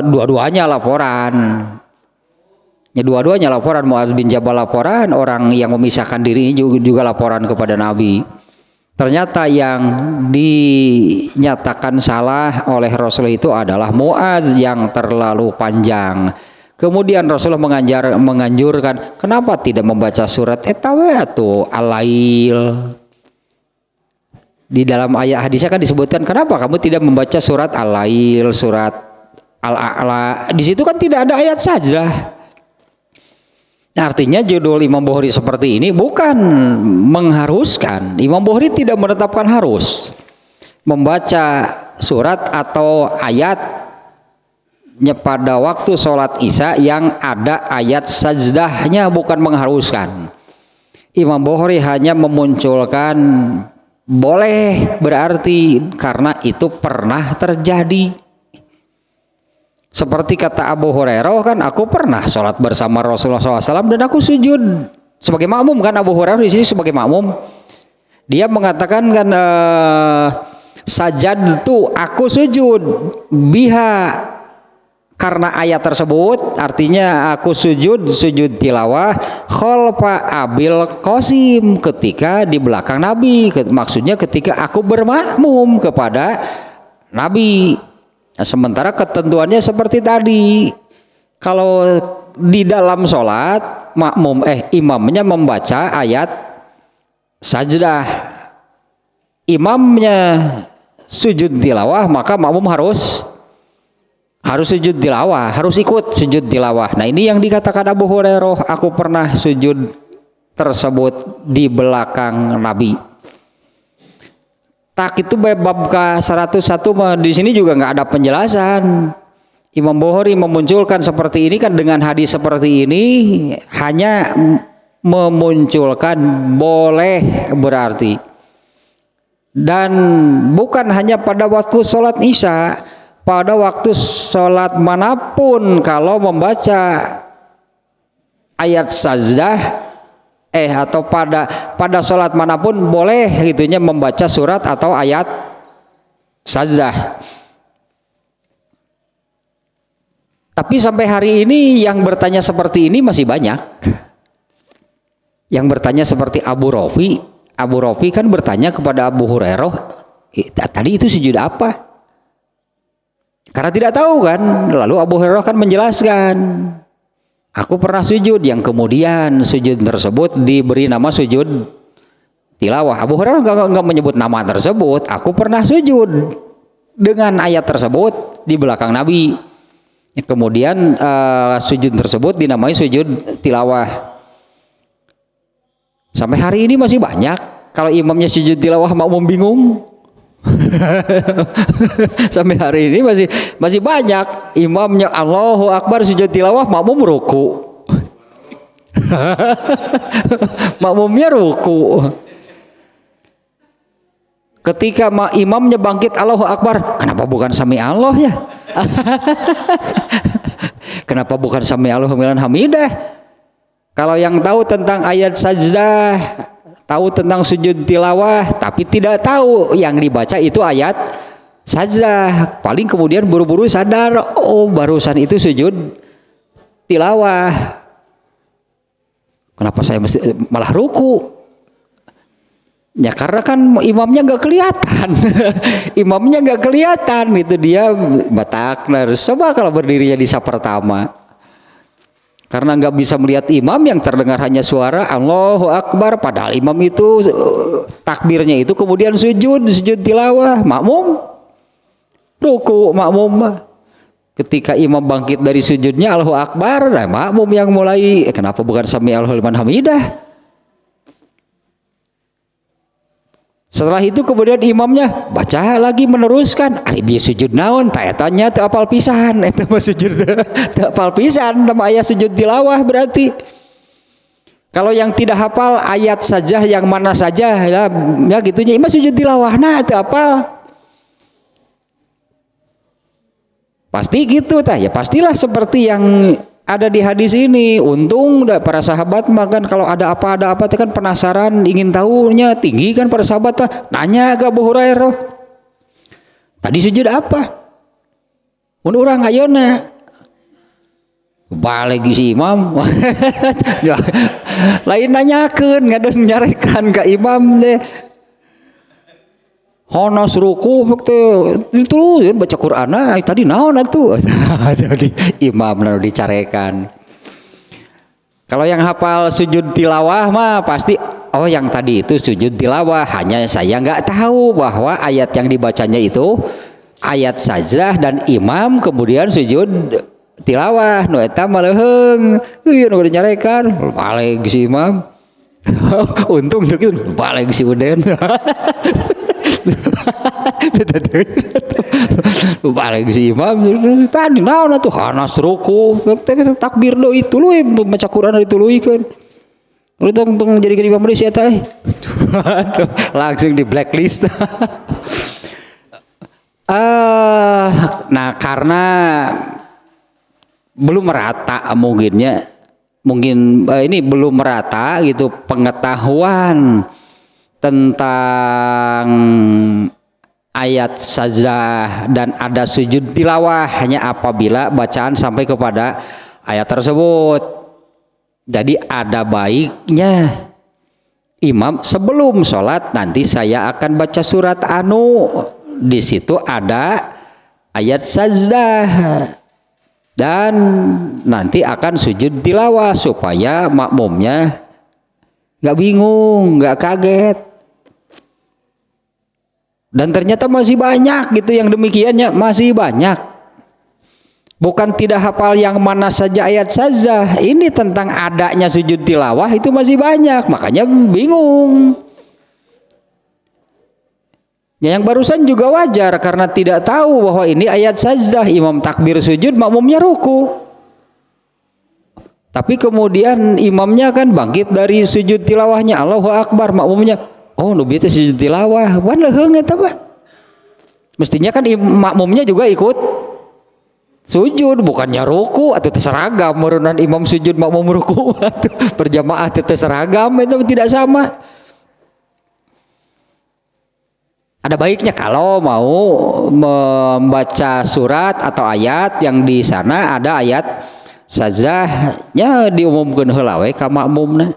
dua-duanya laporan, dua-duanya laporan, Muaz bin Jabal laporan, orang yang memisahkan diri ini juga laporan kepada Nabi. Ternyata yang dinyatakan salah oleh Rasulullah itu adalah Muaz yang terlalu panjang. Kemudian Rasulullah menganjurkan, kenapa tidak membaca surat etawe atau Al-Lail? Di dalam ayat hadisnya kan disebutkan kenapa kamu tidak membaca surat Al-Lail, surat Al-A'la. Di situ kan tidak ada ayat sajdah. Artinya judul Imam Bukhari seperti ini bukan mengharuskan. Imam Bukhari tidak menetapkan harus membaca surat atau ayatnya pada waktu sholat isya yang ada ayat sajdahnya, bukan mengharuskan. Imam Bukhari hanya memunculkan boleh, berarti karena itu pernah terjadi. Seperti kata Abu Hurairah kan, aku pernah sholat bersama Rasulullah SAW dan aku sujud sebagai makmum kan. Abu Hurairah di sini sebagai makmum. Dia mengatakan kan sajadtu, aku sujud biha, karena ayat tersebut, artinya aku sujud tilawah khalfa Abil Qasim, ketika di belakang Nabi, maksudnya ketika aku bermakmum kepada Nabi. Nah, sementara ketentuannya seperti tadi, kalau di dalam sholat imamnya membaca ayat sajdah, imamnya sujud tilawah, maka makmum harus sujud tilawah, harus ikut sujud tilawah. Nah, ini yang dikatakan Abu Hurairah, aku pernah sujud tersebut di belakang Nabi. Tak itu bab ke-101 di sini juga nggak ada penjelasan. Imam Bukhari memunculkan seperti ini kan dengan hadis seperti ini, hanya memunculkan boleh berarti. Dan bukan hanya pada waktu sholat isya, pada waktu sholat manapun kalau membaca ayat sajdah atau pada sholat manapun boleh gitunya membaca surat atau ayat sajdah. Tapi sampai hari ini yang bertanya seperti ini masih banyak. Yang bertanya seperti Abu Rafi kan bertanya kepada Abu Hurairah, tadi itu sujud apa? Karena tidak tahu kan. Lalu Abu Hurairah kan menjelaskan, aku pernah sujud, yang kemudian sujud tersebut diberi nama sujud tilawah. Abu Hurairah enggak menyebut nama tersebut. Aku pernah sujud dengan ayat tersebut di belakang Nabi. Kemudian sujud tersebut dinamai sujud tilawah. Sampai hari ini masih banyak kalau imamnya sujud tilawah makmum bingung. Sampai hari ini masih banyak imamnya Allahu Akbar sujud tilawah, makmum ruku. Makmumnya ruku. Ketika imamnya bangkit Allahu Akbar, kenapa bukan sami Allah ya? Kenapa bukan sami Allahu liman hamidah? Kalau yang tahu tentang ayat sajdah, tahu tentang sujud tilawah tapi tidak tahu yang dibaca itu ayat sajdah. Paling kemudian buru-buru sadar, oh barusan itu sujud tilawah. Kenapa saya mesti malah ruku? Ya karena kan imamnya nggak kelihatan. Imamnya nggak kelihatan, itu dia batak. Coba kalau berdirinya di saf pertama, karena nggak bisa melihat imam, yang terdengar hanya suara Allahu Akbar, padahal imam itu takbirnya itu kemudian sujud tilawah, makmum ruku, makmum ketika imam bangkit dari sujudnya Allahu Akbar, nah makmum yang mulai kenapa bukan sami Allahu liman hamidah. Setelah itu kemudian imamnya baca lagi meneruskan, ari bieu sujud naon tah etanya teu apal pisan, eta mah sujud teu apal pisan sama aya sujud tilawah berarti. Kalau yang tidak hafal ayat saja yang mana saja ya gitunya imam sujud tilawah nah teu apal. Pasti gitu tah, ya pastilah seperti yang ada di hadis ini. Untung para sahabat makan kalau ada apa kan penasaran ingin tahunya tinggi kan para sahabat tah, nanya ke Abu Hurairah tadi sujud apa, mun urang ayeuna balik si imam lain nanyakeun ngadeun nyarekan ka imam teh honos ruku itu baca Quran tadi naon atuh tadi imam lalu dicarekan. Kalau yang hafal sujud tilawah mah pasti oh yang tadi itu sujud tilawah, hanya saya nggak tahu bahwa ayat yang dibacanya itu ayat sajdah dan imam kemudian sujud tilawah nu eta mah leuheung ieu nu dinyarekan balik si imam. Untung tuh gitu balik si Uden. Balik si imam tadi naon atuh hanas ruku takbir deui tuluy baca Quran dituluykeun lu tong jadikeun imam deui si eta langsung di blacklist. Nah karena belum merata mungkin ini belum merata gitu pengetahuan tentang ayat sajdah dan ada sujud tilawah hanya apabila bacaan sampai kepada ayat tersebut. Jadi ada baiknya imam sebelum sholat nanti saya akan baca surat anu di situ ada ayat sajdah dan nanti akan sujud tilawah supaya makmumnya nggak bingung, nggak kaget. Dan ternyata masih banyak gitu yang demikiannya, masih banyak. Bukan tidak hafal yang mana saja ayat saja, ini tentang adanya sujud tilawah itu masih banyak, makanya bingung. Ya, yang barusan juga wajar karena tidak tahu bahwa ini ayat sajdah, imam takbir sujud, makmumnya ruku. Tapi kemudian imamnya kan bangkit dari sujud tilawahnya Allahu Akbar, makmumnya oh nu bieu teh sujud tilawah, wan leuheung eta mah. Mestinya kan makmumnya juga ikut sujud, bukannya ruku atau seragam merunan imam sujud makmum ruku atau berjamaah teh seragam, itu tidak sama. Ada baiknya kalau mau membaca surat atau ayat yang di sana ada ayat sajahnya diumumkeun heula we ka makmumna.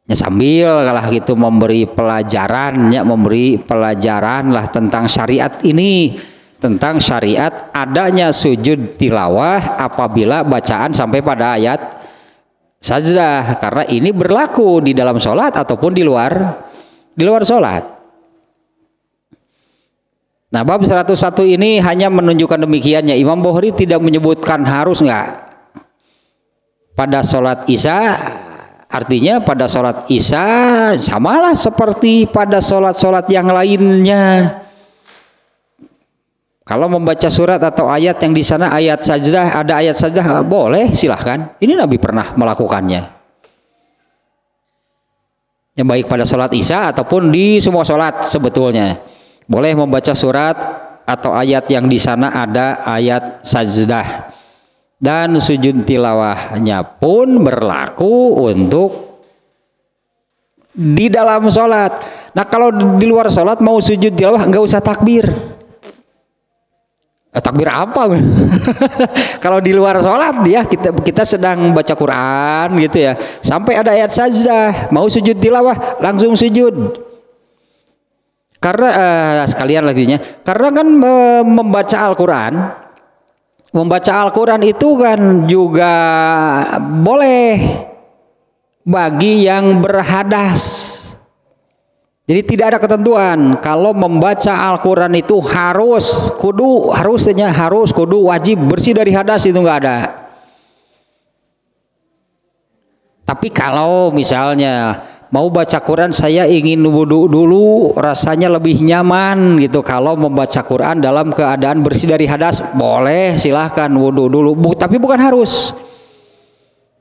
Ya sambil kalah gitu memberi pelajaran lah tentang syariat ini, tentang syariat adanya sujud tilawah apabila bacaan sampai pada ayat sajdah, karena ini berlaku di dalam sholat ataupun di luar sholat. Nah, bab 101 ini hanya menunjukkan demikiannya. Imam Bukhari tidak menyebutkan harus nggak pada sholat isya. Artinya pada sholat isya samalah seperti pada sholat-sholat yang lainnya. Kalau membaca surat atau ayat yang di sana ayat sajdah, ada ayat sajdah, boleh silahkan. Ini Nabi pernah melakukannya. Yang baik pada sholat isya ataupun di semua sholat sebetulnya. Boleh membaca surat atau ayat yang di sana ada ayat sajdah. Dan sujud tilawahnya pun berlaku untuk di dalam sholat. Nah kalau di luar sholat mau sujud tilawah nggak usah takbir. Takbir apa? Kalau di luar sholat ya kita sedang baca Quran gitu ya, sampai ada ayat sajdah mau sujud tilawah langsung sujud. Karena sekalian laginya, karena kan membaca Al-Quran itu kan juga boleh bagi yang berhadas. Jadi tidak ada ketentuan kalau membaca Al-Quran itu harus kudu wajib bersih dari hadas, itu nggak ada. Tapi kalau misalnya mau baca Quran saya ingin wudhu dulu, rasanya lebih nyaman gitu kalau membaca Quran dalam keadaan bersih dari hadas, boleh silahkan wudhu dulu. Tapi bukan harus.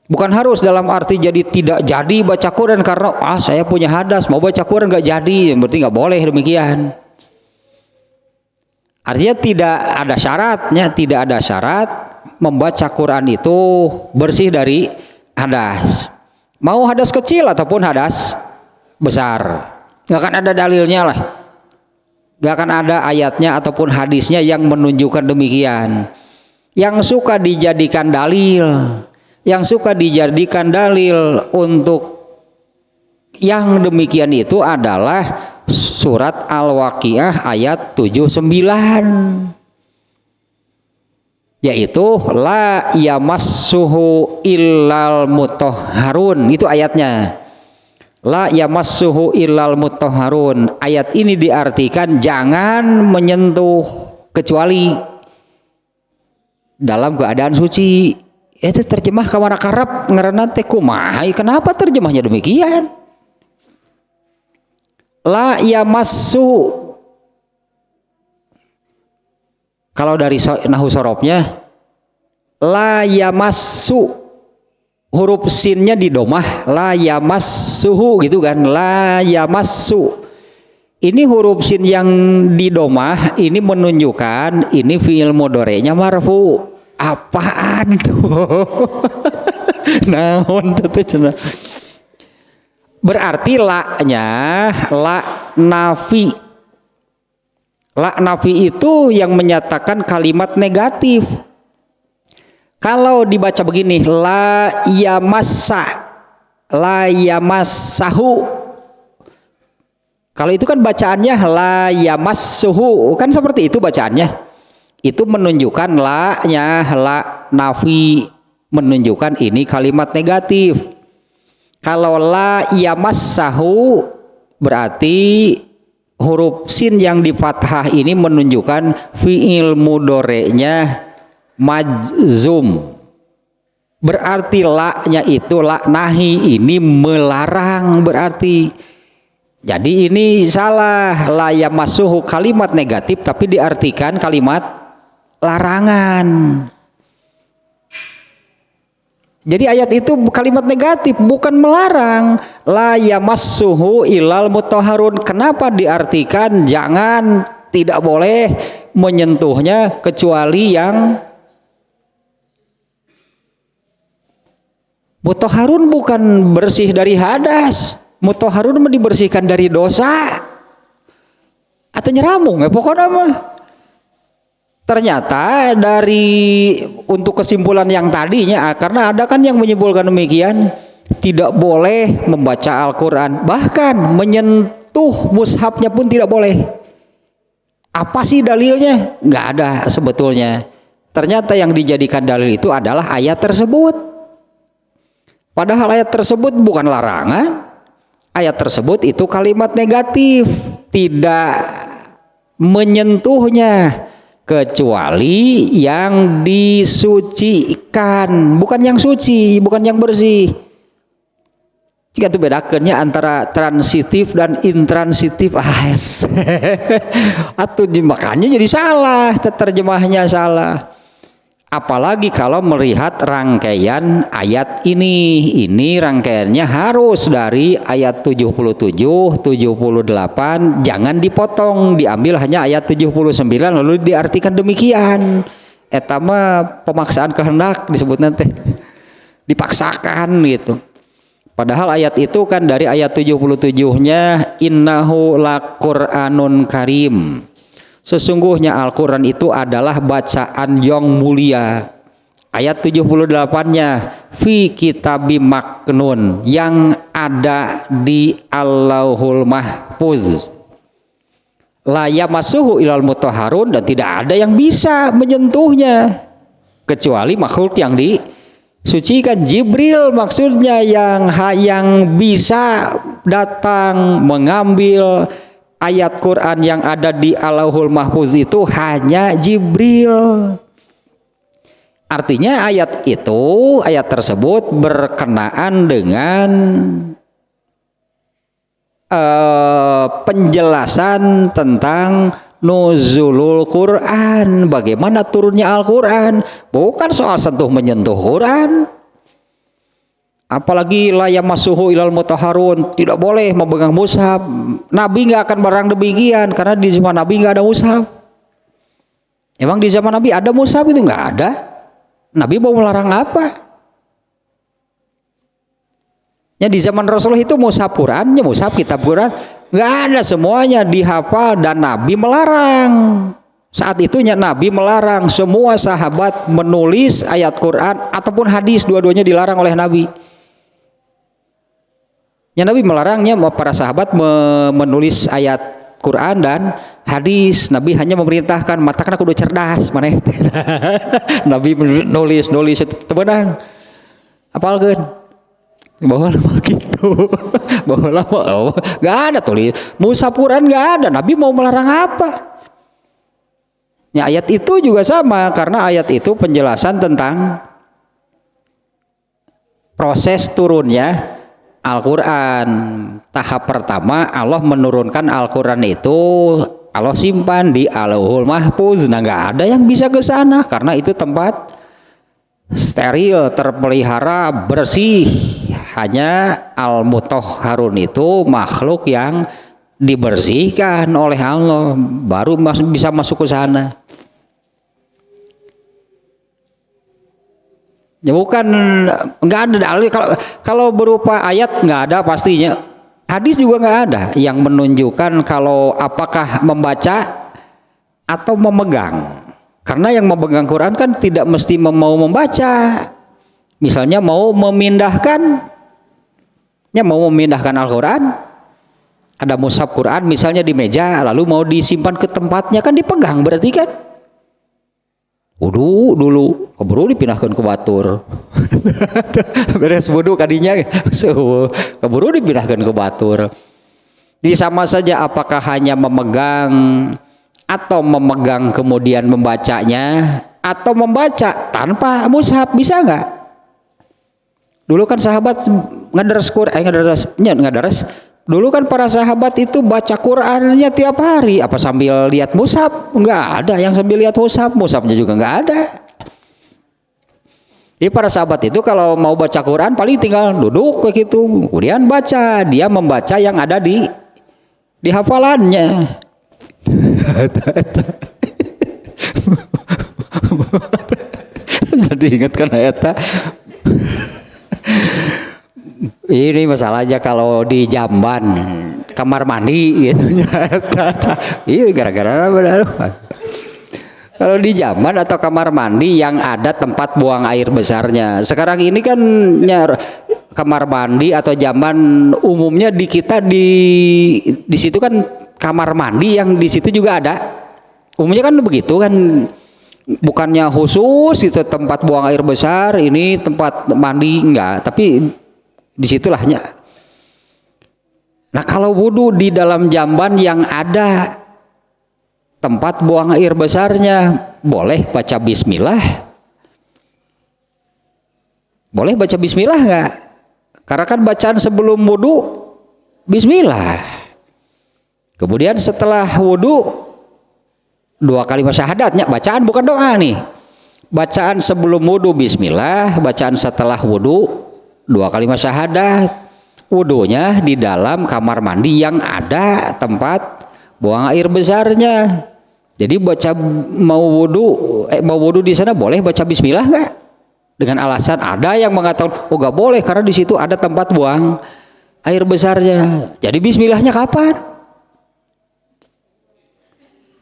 Bukan harus dalam arti jadi tidak jadi baca Quran karena saya punya hadas mau baca Quran nggak jadi, berarti nggak boleh demikian. Artinya tidak ada syarat membaca Quran itu bersih dari hadas. Mau hadas kecil ataupun hadas besar, nggak akan ada dalilnya lah, nggak akan ada ayatnya ataupun hadisnya yang menunjukkan demikian. Yang suka dijadikan dalil untuk yang demikian itu adalah surat Al-Waqiah ayat 79. Yaitu la yamassuhu illal mutahharun, itu ayatnya. La yamassuhu illal mutahharun. Ayat ini diartikan jangan menyentuh kecuali dalam keadaan suci. Itu terjemah ka mana karep ngaranna teh kumaha? Kenapa terjemahnya demikian? La yamassu, kalau dari nahu sorobnya la yamassu, huruf sinnya di domah, la yamassuhu gitu kan, la yamassu. Ini huruf sin yang di domah ini menunjukkan ini fiil mudhari'nya marfu. Apaan tuh? Naon tuh cenah? Berarti la-nya la nafi. La nafi itu yang menyatakan kalimat negatif. Kalau dibaca begini, la yamassahu. Kalau itu kan bacaannya la yamassuhu, kan seperti itu bacaannya. Itu menunjukkan la-nya la nafi, menunjukkan ini kalimat negatif. Kalau la yamassahu berarti huruf sin yang di fathah ini menunjukkan fi'il mudhari'nya majzum. Berarti la-nya itu la nahi, ini melarang berarti. Jadi ini salah, la yamassuhu kalimat negatif tapi diartikan kalimat larangan. Jadi ayat itu kalimat negatif, bukan melarang. La yamassuhu ilal mutahharun. Kenapa diartikan jangan, tidak boleh menyentuhnya kecuali yang mutahharun, bukan bersih dari hadas. Mutahharun dibersihkan dari dosa atau nyeramung ya pokoknya mah. Ternyata dari untuk kesimpulan yang tadinya, karena ada kan yang menyimpulkan demikian, tidak boleh membaca Al-Quran, bahkan menyentuh mushafnya pun tidak boleh. Apa sih dalilnya? Nggak ada sebetulnya. Ternyata yang dijadikan dalil itu adalah ayat tersebut. Padahal ayat tersebut bukan larangan. Ayat tersebut itu kalimat negatif, tidak menyentuhnya kecuali yang disucikan, bukan yang suci, bukan yang bersih. Jika itu bedakannya antara transitif dan intransitif, atau makanya jadi salah, terjemahnya salah. Apalagi kalau melihat rangkaian ayat ini rangkaiannya harus dari ayat 77, 78, jangan dipotong, diambil hanya ayat 79 lalu diartikan demikian. Eta mah pemaksaan kehendak disebut nanti, dipaksakan gitu. Padahal ayat itu kan dari ayat 77-nya innahu laqur'anun karim. Sesungguhnya Al-Qur'an itu adalah bacaan yang mulia. Ayat 78-nya fi kitabim maknun, yang ada di Allahul Mahfuz. La yamassuhu ilal mutahharun, dan tidak ada yang bisa menyentuhnya kecuali makhluk yang disucikan. Jibril maksudnya yang bisa datang mengambil ayat Quran yang ada di Allahul Mahfuz itu hanya Jibril. Artinya ayat tersebut berkenaan dengan penjelasan tentang nuzulul Quran, bagaimana turunnya Al-Quran, bukan soal sentuh menyentuh Quran. Apalagi la yamassuhu ilal mutahharun, tidak boleh memegang mushaf. Nabi nggak akan barang demikian karena di zaman Nabi nggak ada mushaf. Emang di zaman Nabi ada mushaf? Itu nggak ada. Nabi mau melarang apa? Ya di zaman Rasulullah itu mushaf Qurannya, mushaf kitab Quran nggak ada, semuanya dihafal, dan Nabi melarang. Saat itunya Nabi melarang semua sahabat menulis ayat Quran ataupun hadis, dua-duanya dilarang oleh Nabi. Ya Nabi melarangnya para sahabat menulis ayat Quran dan hadis. Nabi hanya memerintahkan matakan aku udah cerdas mana. Nabi nulis itu tebenan apalkan bahwa lama gitu. Bahwa lama nggak ada tulis mushaf Quran, nggak ada. Nabi mau melarang apa? Ya ayat itu juga sama, karena ayat itu penjelasan tentang proses turunnya Al-Quran. Tahap pertama Allah menurunkan Al-Quran itu Allah simpan di Allahul Mahfuz. Nah nggak ada yang bisa ke sana karena itu tempat steril, terpelihara, bersih. Hanya Al-Mutahharun itu makhluk yang dibersihkan oleh Allah, baru bisa masuk ke sana. Ya bukan, nggak ada dalil. Kalau berupa ayat nggak ada pastinya. Hadis juga nggak ada yang menunjukkan kalau apakah membaca atau memegang. Karena yang memegang Quran kan tidak mesti mau membaca. Misalnya mau memindahkan Al-Quran, ada mushaf Quran misalnya di meja, lalu mau disimpan ke tempatnya, kan dipegang berarti kan. Wudu dulu, keburu dipindahkan ke batur. Beres wudu kadinya, keburu dipindahkan ke batur. Jadi sama saja apakah hanya memegang atau memegang kemudian membacanya, atau membaca tanpa mushaf, bisa nggak? Dulu kan sahabat ngadaras dulu kan para sahabat itu baca Qurannya tiap hari, apa sambil lihat mushaf? Nggak ada yang sambil lihat mushafnya juga nggak ada. Jadi para sahabat itu kalau mau baca Quran paling tinggal duduk begitu, kemudian baca, dia membaca yang ada di hafalannya. Jadi ingatkan ayat. Ini masalahnya kalau di jamban kamar mandi gitu. Iya gara-gara kalau di jamban atau kamar mandi yang ada tempat buang air besarnya. Sekarang ini kan kamar mandi atau jamban umumnya di kita di situ kan kamar mandi yang di situ juga ada. Umumnya kan begitu kan, bukannya khusus itu tempat buang air besar, ini tempat mandi enggak, tapi disitulahnya. Nah kalau wudhu di dalam jamban yang ada tempat buang air besarnya, boleh baca bismillah? Boleh baca bismillah enggak? Karena kan bacaan sebelum wudhu bismillah. Kemudian setelah wudhu 2 kalimat syahadatnya, bacaan bukan doa nih. Bacaan sebelum wudhu bismillah, bacaan setelah wudhu 2 kalimat syahadat. Wudhunya di dalam kamar mandi yang ada tempat buang air besarnya. Jadi baca mau wudhu di sana boleh baca bismillah enggak? dengan alasan ada yang mengatakan oh gak boleh karena di situ ada tempat buang air besarnya. Jadi bismillahnya kapan?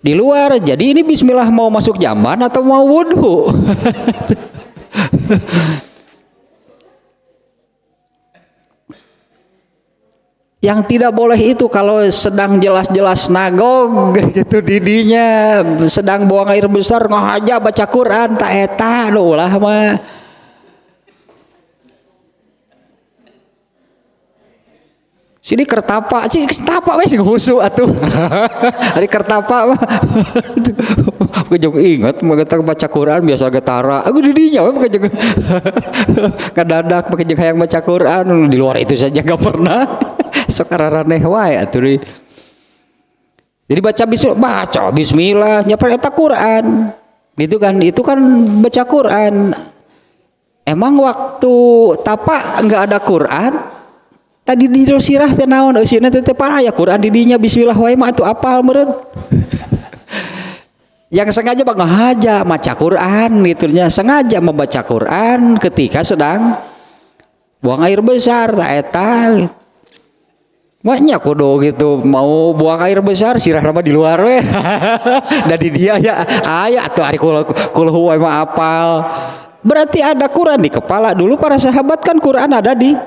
Di luar. Jadi ini bismillah mau masuk jamban atau mau wudhu? Yang tidak boleh itu kalau sedang jelas-jelas nagog gitu didinya, sedang buang air besar ngahaja baca Quran tak eta ulah mah. Sini kertapa, sih kertapa wes husu atuh. Hari kertapa mah. Aku juga ingat mengetang baca Quran biasa getara. Aku didinya pakai jeung kadadak pakai jeung hayang baca Quran, di luar itu saja enggak pernah. Sok araraneh wae atuh. Jadi baca bismillah nya eta Quran. Gitu kan, itu kan baca Quran. Emang waktu tapak enggak ada Quran? Tadi di sirah teh naon eusina teh paraya Quran di dinya bismillah wae mah atuh apal meureun. Yang sengaja ngahaja maca Quran gitu nya, sengaja membaca Quran ketika sedang buang air besar tak eta. Maknya kudu gitu mau buang air besar sirah nama di luar we. Da di dia ya aya atuh ari kulhu wae mah apal. Berarti ada Quran di kepala. Dulu para sahabat kan Quran ada di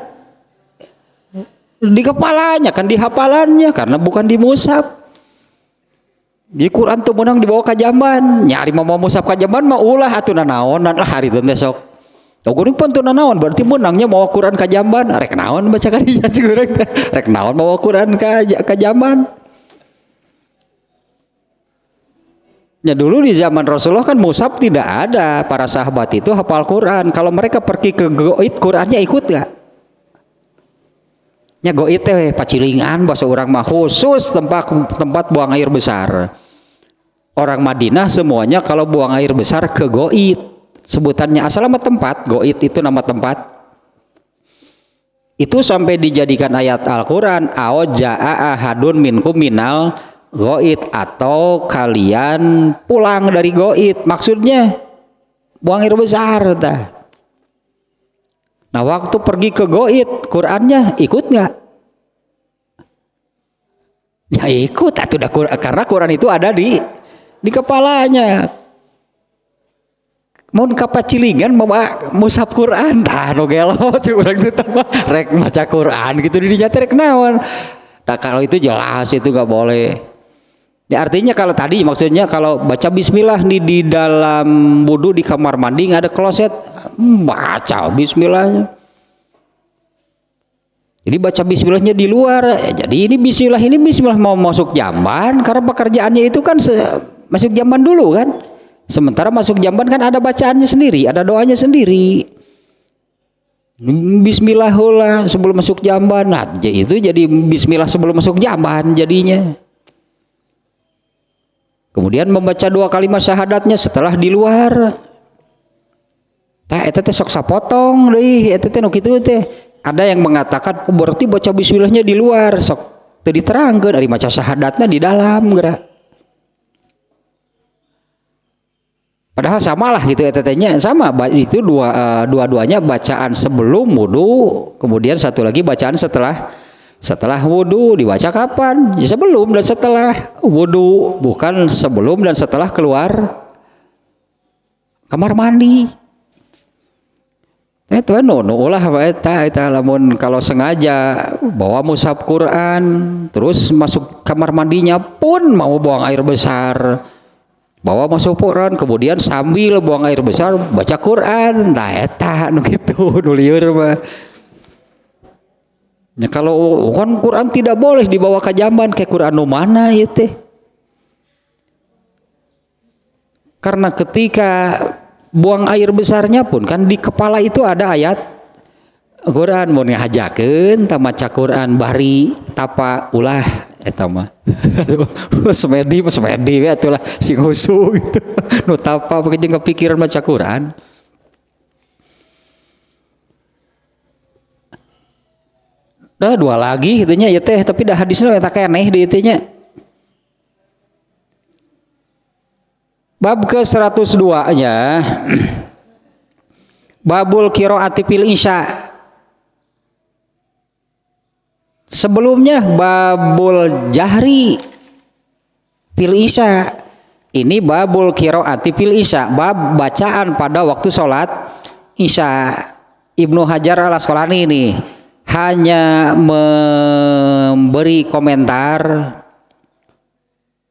kepalanya kan, di hafalannya, karena bukan di mushaf. Di Quran tuh menang dibawa ke jamban, nyari mau mushaf ke jamban mah ulah atuh nanaonan lah hari teh sok. Tau geuning pun teu nanaon berarti menangnya mau Quran ke jamban, rek naon baca ka dinya curang teh. Rek naon mau Quran ke jamban. Ya dulu di zaman Rasulullah kan mushaf tidak ada, para sahabat itu hafal Quran. Kalau mereka pergi ke goit Qurannya ikut gak? Nya goit teh pacilingan bahasa orang mah khusus tempat buang air besar. Orang Madinah semuanya kalau buang air besar ke goit, sebutannya asal nama tempat, goit itu nama tempat. Itu sampai dijadikan ayat Al-Qur'an, "Ao jaa ahadun minkum minal goit," atau kalian pulang dari goit, maksudnya buang air besar tah. Nah waktu pergi ke goit, Qurannya ikut nggak? Ya ikut, karena Quran itu ada di kepalanya. Mau kapacilingan bawa mushaf Quran, dah no gelo, curang itu rek baca Quran gitu di dinya rek naon. Nah kalau itu jelas itu nggak boleh. Ya artinya kalau tadi maksudnya kalau baca bismillah di dalam wudu di kamar mandi nggak ada kloset, baca bismillahnya. Jadi baca bismillahnya di luar. Jadi ini bismillah mau masuk jamban karena pekerjaannya itu kan masuk jamban dulu kan. Sementara masuk jamban kan ada bacaannya sendiri, ada doanya sendiri. Bismillahullah sebelum masuk jamban. Nah, itu jadi bismillah sebelum masuk jamban jadinya. Kemudian membaca 2 kalimat syahadatnya setelah di luar. Tah eta teh sok sapotong deui, eta teh nu kitu teh. Ada yang mengatakan oh, berarti baca bismillahnya di luar, sok teu diterangkeun ari maca syahadatna di dalam geura. Padahal samalah gitu eta tehnya sama itu dua-duanya bacaan sebelum wudu, kemudian satu lagi bacaan setelah wudu. Dibaca kapan? Ya sebelum dan setelah wudu, bukan sebelum dan setelah keluar kamar mandi. Itu ulah eta lamun kalau sengaja bawa mushaf Quran terus masuk kamar mandinya pun mau buang air besar, bawa masuk Quran kemudian sambil buang air besar baca Quran, nah eta nu kitu nu lieur mah. Ya kalau kan Quran tidak boleh dibawa ke jamban, kayak Quran nu mana ieu teh? Karena ketika buang air besarnya pun kan di kepala itu ada ayat Quran, mau ngajakeun ta maca Quran bari tapa ulah eta mah. semedi we atulah sing husu gitu. Nu tapa pake jeung kepikiran maca Quran. Dah 2 lagi gitu nya ya teh, tapi dah hadisnya eta keneh di itu nya. Bab ke 102 nya babul qiraati fil isya. Sebelumnya babul jahri fil isya. Ini babul qiraati fil isya, bab bacaan pada waktu sholat isya. Ibnu Hajar al Asqalani ini hanya memberi komentar.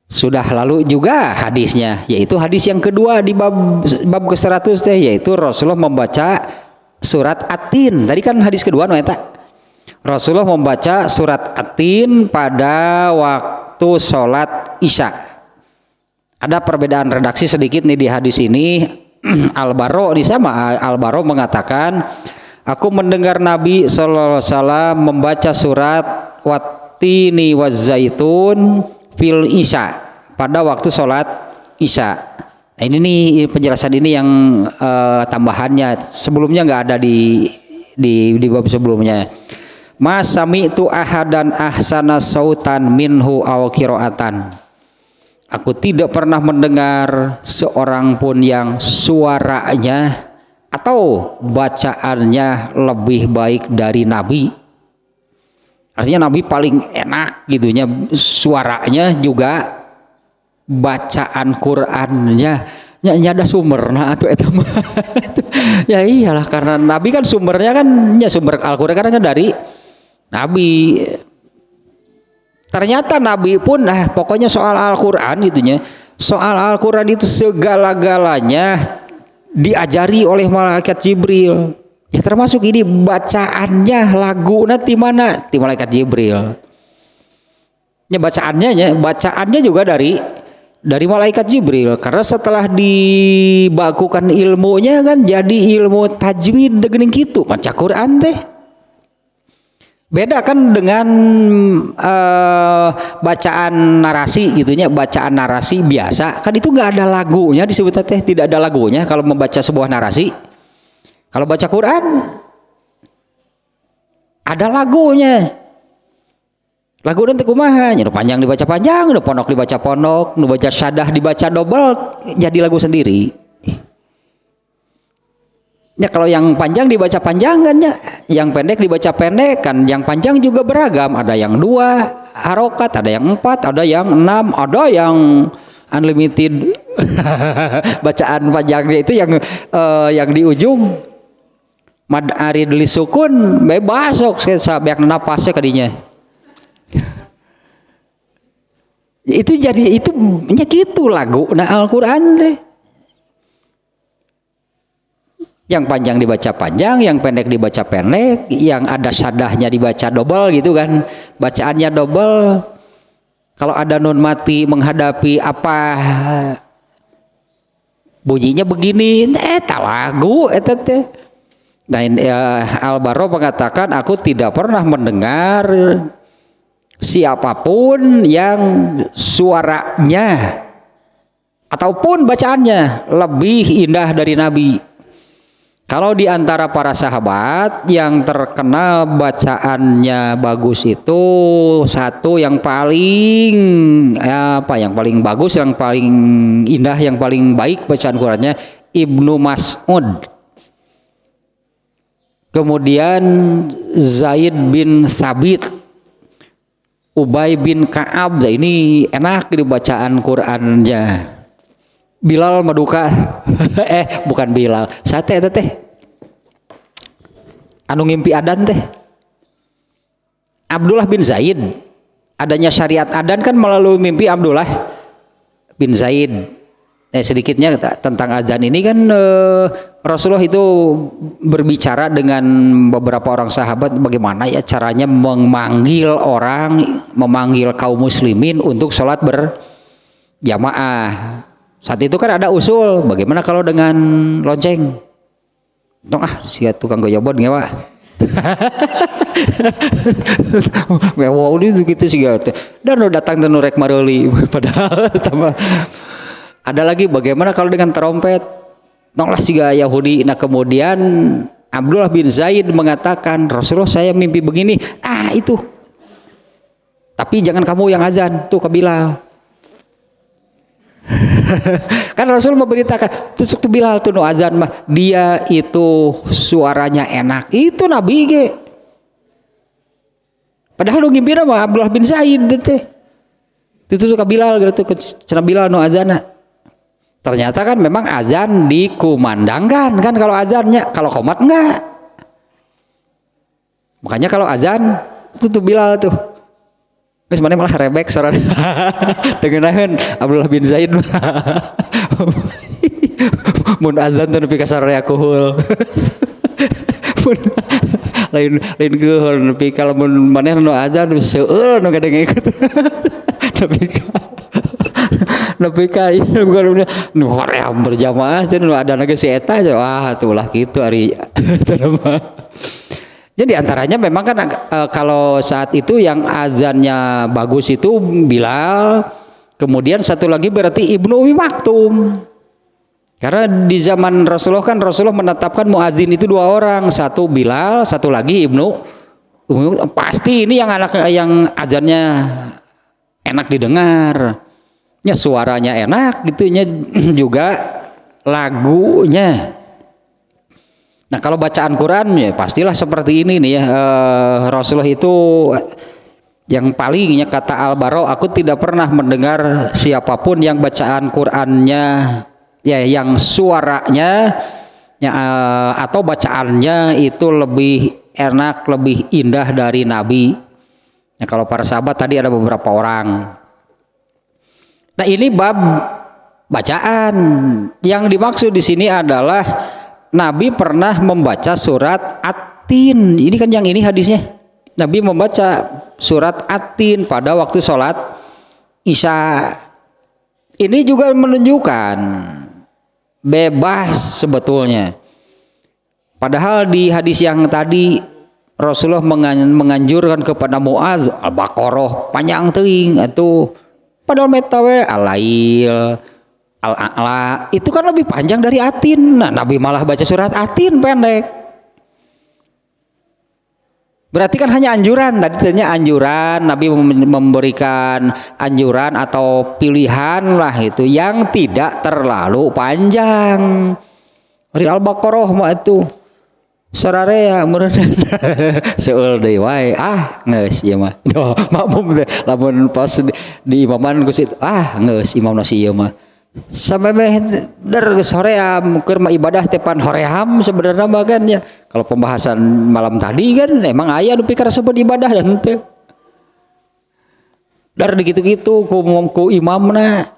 Sudah lalu juga hadisnya, yaitu hadis yang kedua di bab ke-100 yaitu Rasulullah membaca surat At-Tin. Tadi kan hadis kedua no eta. Rasulullah membaca surat At-Tin pada waktu sholat isya. Ada perbedaan redaksi sedikit nih di hadis ini. Al-Barro di sama Al-Barro mengatakan, aku mendengar Nabi sallallahu alaihi wasallam membaca surat Wat-Tini waz-Zaitun fil isya pada waktu sholat isya. Nah ini nih penjelasan ini yang tambahannya, sebelumnya nggak ada di bab sebelumnya. Masami'tu ahadan ahsana sautan minhu aw qiraatan. Aku tidak pernah mendengar seorang pun yang suaranya atau bacaannya lebih baik dari Nabi. Artinya Nabi paling enak gitunya suaranya, juga bacaan Qur'annya nya ada sumber nah atau eta mah. Ya iyalah, karena Nabi kan sumbernya kan ya sumber Al-Qur'an kan dari Nabi. Ternyata Nabi pun pokoknya soal Al-Qur'an gitunya. Soal Al-Qur'an itu segala-galanya diajari oleh malaikat Jibril. Ya termasuk ini bacaannya lagu nanti mana ti malaikat Jibril. Ya bacaannya juga dari malaikat Jibril, karena setelah dibakukan ilmunya kan jadi ilmu tajwid geuning kitu maca Quran teh. Beda kan dengan bacaan narasi gitunya, bacaan narasi biasa kan itu nggak ada lagunya, disebut teh tidak ada lagunya kalau membaca sebuah narasi. Kalau baca Quran ada lagunya. Lagu nanti kumaha, nu panjang dibaca panjang, nu pondok dibaca pondok, nu baca syadah dibaca double, jadi lagu sendiri. Ya kalau yang panjang dibaca panjang kan ya, yang pendek dibaca pendek kan, yang panjang juga beragam, ada yang 2 harokat, ada yang 4, ada yang 6, ada yang unlimited. Bacaan panjangnya itu yang di ujung mad arid li sukun bebas sok sabeak napasnya kadinya. Itu jadi itu nya kitu lagu nah Al-Qur'an teh. Yang panjang dibaca panjang, yang pendek dibaca pendek, yang ada syadahnya dibaca double gitu kan, bacaannya double. Kalau ada nun mati menghadapi apa bunyinya begini, lagu eta teh. Nah Al-Barro mengatakan, aku tidak pernah mendengar siapapun yang suaranya ataupun bacaannya lebih indah dari Nabi. Kalau di antara para sahabat yang terkenal bacaannya bagus itu satu yang paling yang paling bagus, yang paling indah, yang paling baik bacaan Qur'annya Ibnu Mas'ud. Kemudian Zaid bin Sabit, Ubay bin Ka'ab, ini enak di bacaan Qur'annya. Bilal Maduka, bukan Bilal, sate teh, anu ngimpi adan teh, Abdullah bin Zaid. Adanya syariat adan kan melalui mimpi Abdullah bin Zaid. Sedikitnya tentang azan ini kan Rasulullah itu berbicara dengan beberapa orang sahabat bagaimana ya caranya memanggil kaum muslimin untuk sholat berjamaah. Saat itu kan ada usul, bagaimana kalau dengan lonceng? Tong si tukang goyobon ngewa. Mewah ini gitu sih gitu. Dan lo datang dan rek maroli padahal tambah. Ada lagi bagaimana kalau dengan trompet? Tonglah siga Yahudi. Nah kemudian Abdullah bin Zaid mengatakan, Rasulullah saya mimpi begini. Itu. Tapi jangan kamu yang azan, tuh ke Bilal. Kan Rasul memberitakan tusuk tu Bilal tuh nu azan mah dia itu suaranya enak. Itu Nabi ge. Padahal nu ngimpina mah Abdullah bin Zaid teh. Itu ka Bilal gitu cenah Bilal nu azana. Ternyata kan memang azan dikumandangkan kan kalau azannya, kalau qomat enggak. Makanya kalau azan itu tuh Bilal tuh. Wis mana malah rebek soran. Tengenaheun Abdullah bin Zaid. Mun azan teh nepi ka sararea kuhul. Lain kuhul nepi ka lamun maneh nu azan seueul nu kadang ikut. Nepi ka bukan nu hoream berjamaah teh nu ada ge si eta wah tuh lah kitu ari. Jadi antaranya memang kan kalau saat itu yang azannya bagus itu Bilal, kemudian satu lagi berarti Ibnu Umi Maktum. Karena di zaman Rasulullah kan Rasulullah menetapkan muazin itu 2 orang, satu Bilal, satu lagi Ibnu Umi. Pasti ini yang anak yang azannya enak didengar, ya suaranya enak gitunya juga lagunya. Nah kalau bacaan Quran ya pastilah seperti ini nih ya, Rasulullah itu yang palingnya kata Al-Bara, aku tidak pernah mendengar siapapun yang bacaan Qurannya ya yang suaranya ya, atau bacaannya itu lebih enak, lebih indah dari Nabi. Nah kalau para sahabat tadi ada beberapa orang. Nah ini bab bacaan yang dimaksud di sini adalah Nabi pernah membaca surat At-Tin. Ini kan yang ini hadisnya. Nabi membaca surat At-Tin pada waktu sholat Isya. Ini juga menunjukkan bebas sebetulnya. Padahal di hadis yang tadi Rasulullah menganjurkan kepada Muaz Al-Baqarah panjang teuing itu padahal metawe Al-Lail Al-A'la itu kan lebih panjang dari Atin. Nah Nabi malah baca surat Atin pendek. Berarti kan hanya anjuran. Tadi tanya anjuran, Nabi memberikan anjuran atau pilihan lah itu yang tidak terlalu panjang. Dari Al-Baqarah mah itu sararea meureun seueul deui wae geus ieu mah. Makmum teh lamun pas di imaman ku situ geus imam nasi ieu mah. Sampai der hoream keur ibadah tepan hoream sebenarnya mah kan ya. Kalau pembahasan malam tadi kan emang aya nu pikir sebut ibadah dan teu. Dar digitu-gitu ku imamna.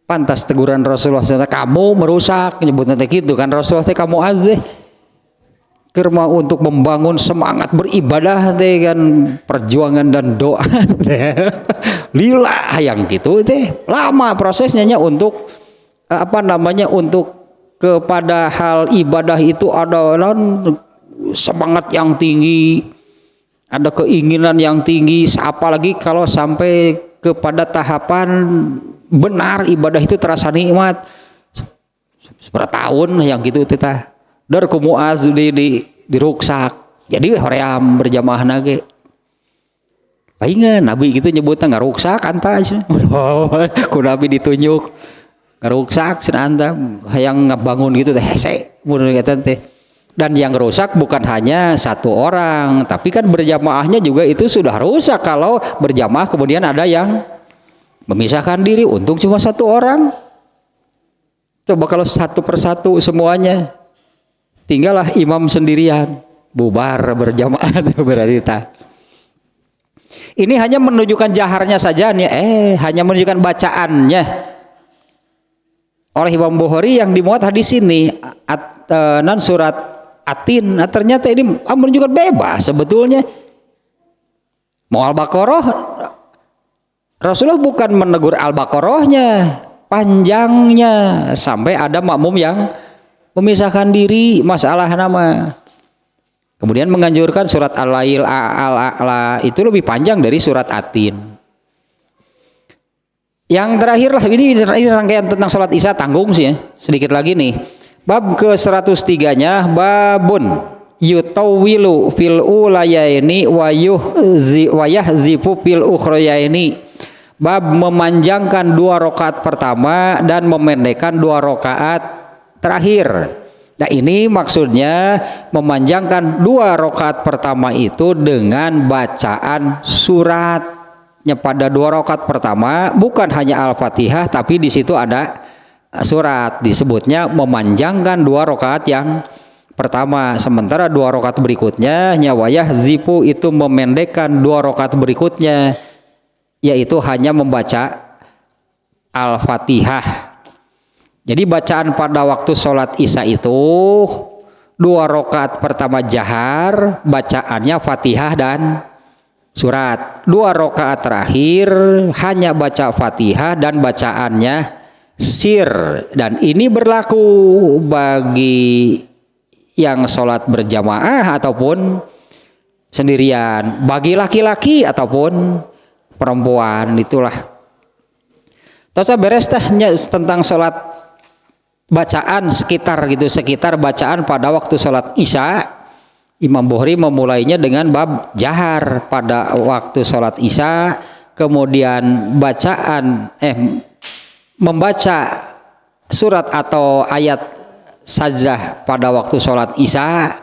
Pantas teguran Rasulullah kamu merusak nyebutnya teh gitu kan Rasulullah teh kamu azeh. Keur untuk membangun semangat beribadah teh kan perjuangan dan doa lillah yang gitu teh lama prosesnya untuk untuk kepada hal ibadah itu ada semangat yang tinggi, ada keinginan yang tinggi, apalagi kalau sampai kepada tahapan benar ibadah itu terasa nikmat bertahun yang gitu teh dar ku Muaz di ruksak jadi hoream berjamaah nage paingan Nabi gitu nyebutnya ngaruksak anta ku Nabi ditunjuk ngaruksak cenah anta hayang ngabangun gitu teh hese mun kata teh. Dan yang rusak bukan hanya satu orang tapi kan berjamaahnya juga itu sudah rusak kalau berjamaah kemudian ada yang memisahkan diri. Untung cuma satu orang, coba kalau satu persatu semuanya tinggallah imam sendirian bubar berjamaah berarti tak. Ini hanya menunjukkan jaharnya saja nih, hanya menunjukkan bacaannya oleh Imam Bukhari yang dimuat hadis ini surat Atin. Nah, ternyata ini menunjukkan bebas sebetulnya. Mau Al-Baqarah Rasulullah bukan menegur Al-Baqarahnya, panjangnya sampai ada makmum yang memisahkan diri masalah nama. Kemudian menganjurkan surat Al-Lail Al-A'la itu lebih panjang dari surat Atin. Yang terakhir lah ini rangkaian tentang salat Isya tanggung sih ya. Sedikit lagi nih. Bab ke-103-nya babun yutawwilu fil ulayaini wa yahzifu fil ukhrayaini. Bab memanjangkan 2 rakaat pertama dan memendekkan 2 rakaat terakhir. Nah ini maksudnya memanjangkan 2 rakaat pertama itu dengan bacaan suratnya pada 2 rakaat pertama, bukan hanya Al-Fatihah tapi di situ ada surat, disebutnya memanjangkan 2 rakaat yang pertama. Sementara 2 rakaat berikutnya nyawayah zipu itu memendekkan 2 rakaat berikutnya, yaitu hanya membaca Al-Fatihah. Jadi bacaan pada waktu sholat Isya itu 2 rakaat pertama jahar, bacaannya Fatihah dan surat. 2 rakaat terakhir hanya baca Fatihah dan bacaannya sir. Dan ini berlaku bagi yang sholat berjamaah ataupun sendirian, bagi laki-laki ataupun perempuan. Itulah tasa beres tehnya tentang sholat bacaan sekitar bacaan pada waktu sholat Isya. Imam Bukhari memulainya dengan bab jahar pada waktu sholat Isya, kemudian membaca surat atau ayat sajdah pada waktu sholat Isya,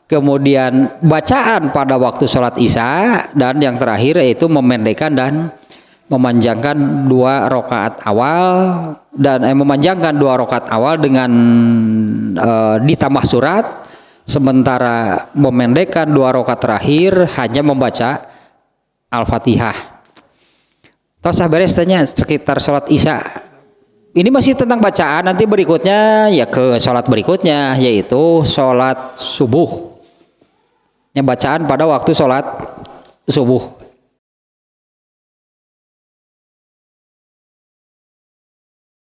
kemudian bacaan pada waktu sholat Isya, dan yang terakhir yaitu memendekkan dan memanjangkan 2 rakaat awal dan memanjangkan 2 rakaat awal dengan ditambah surat, sementara memendekkan 2 rakaat terakhir hanya membaca Al-Fatihah. Tosah beres tanya sekitar sholat Isya. Ini masih tentang bacaan, nanti berikutnya ya ke sholat berikutnya yaitu sholat subuh. Yang bacaan pada waktu sholat subuh.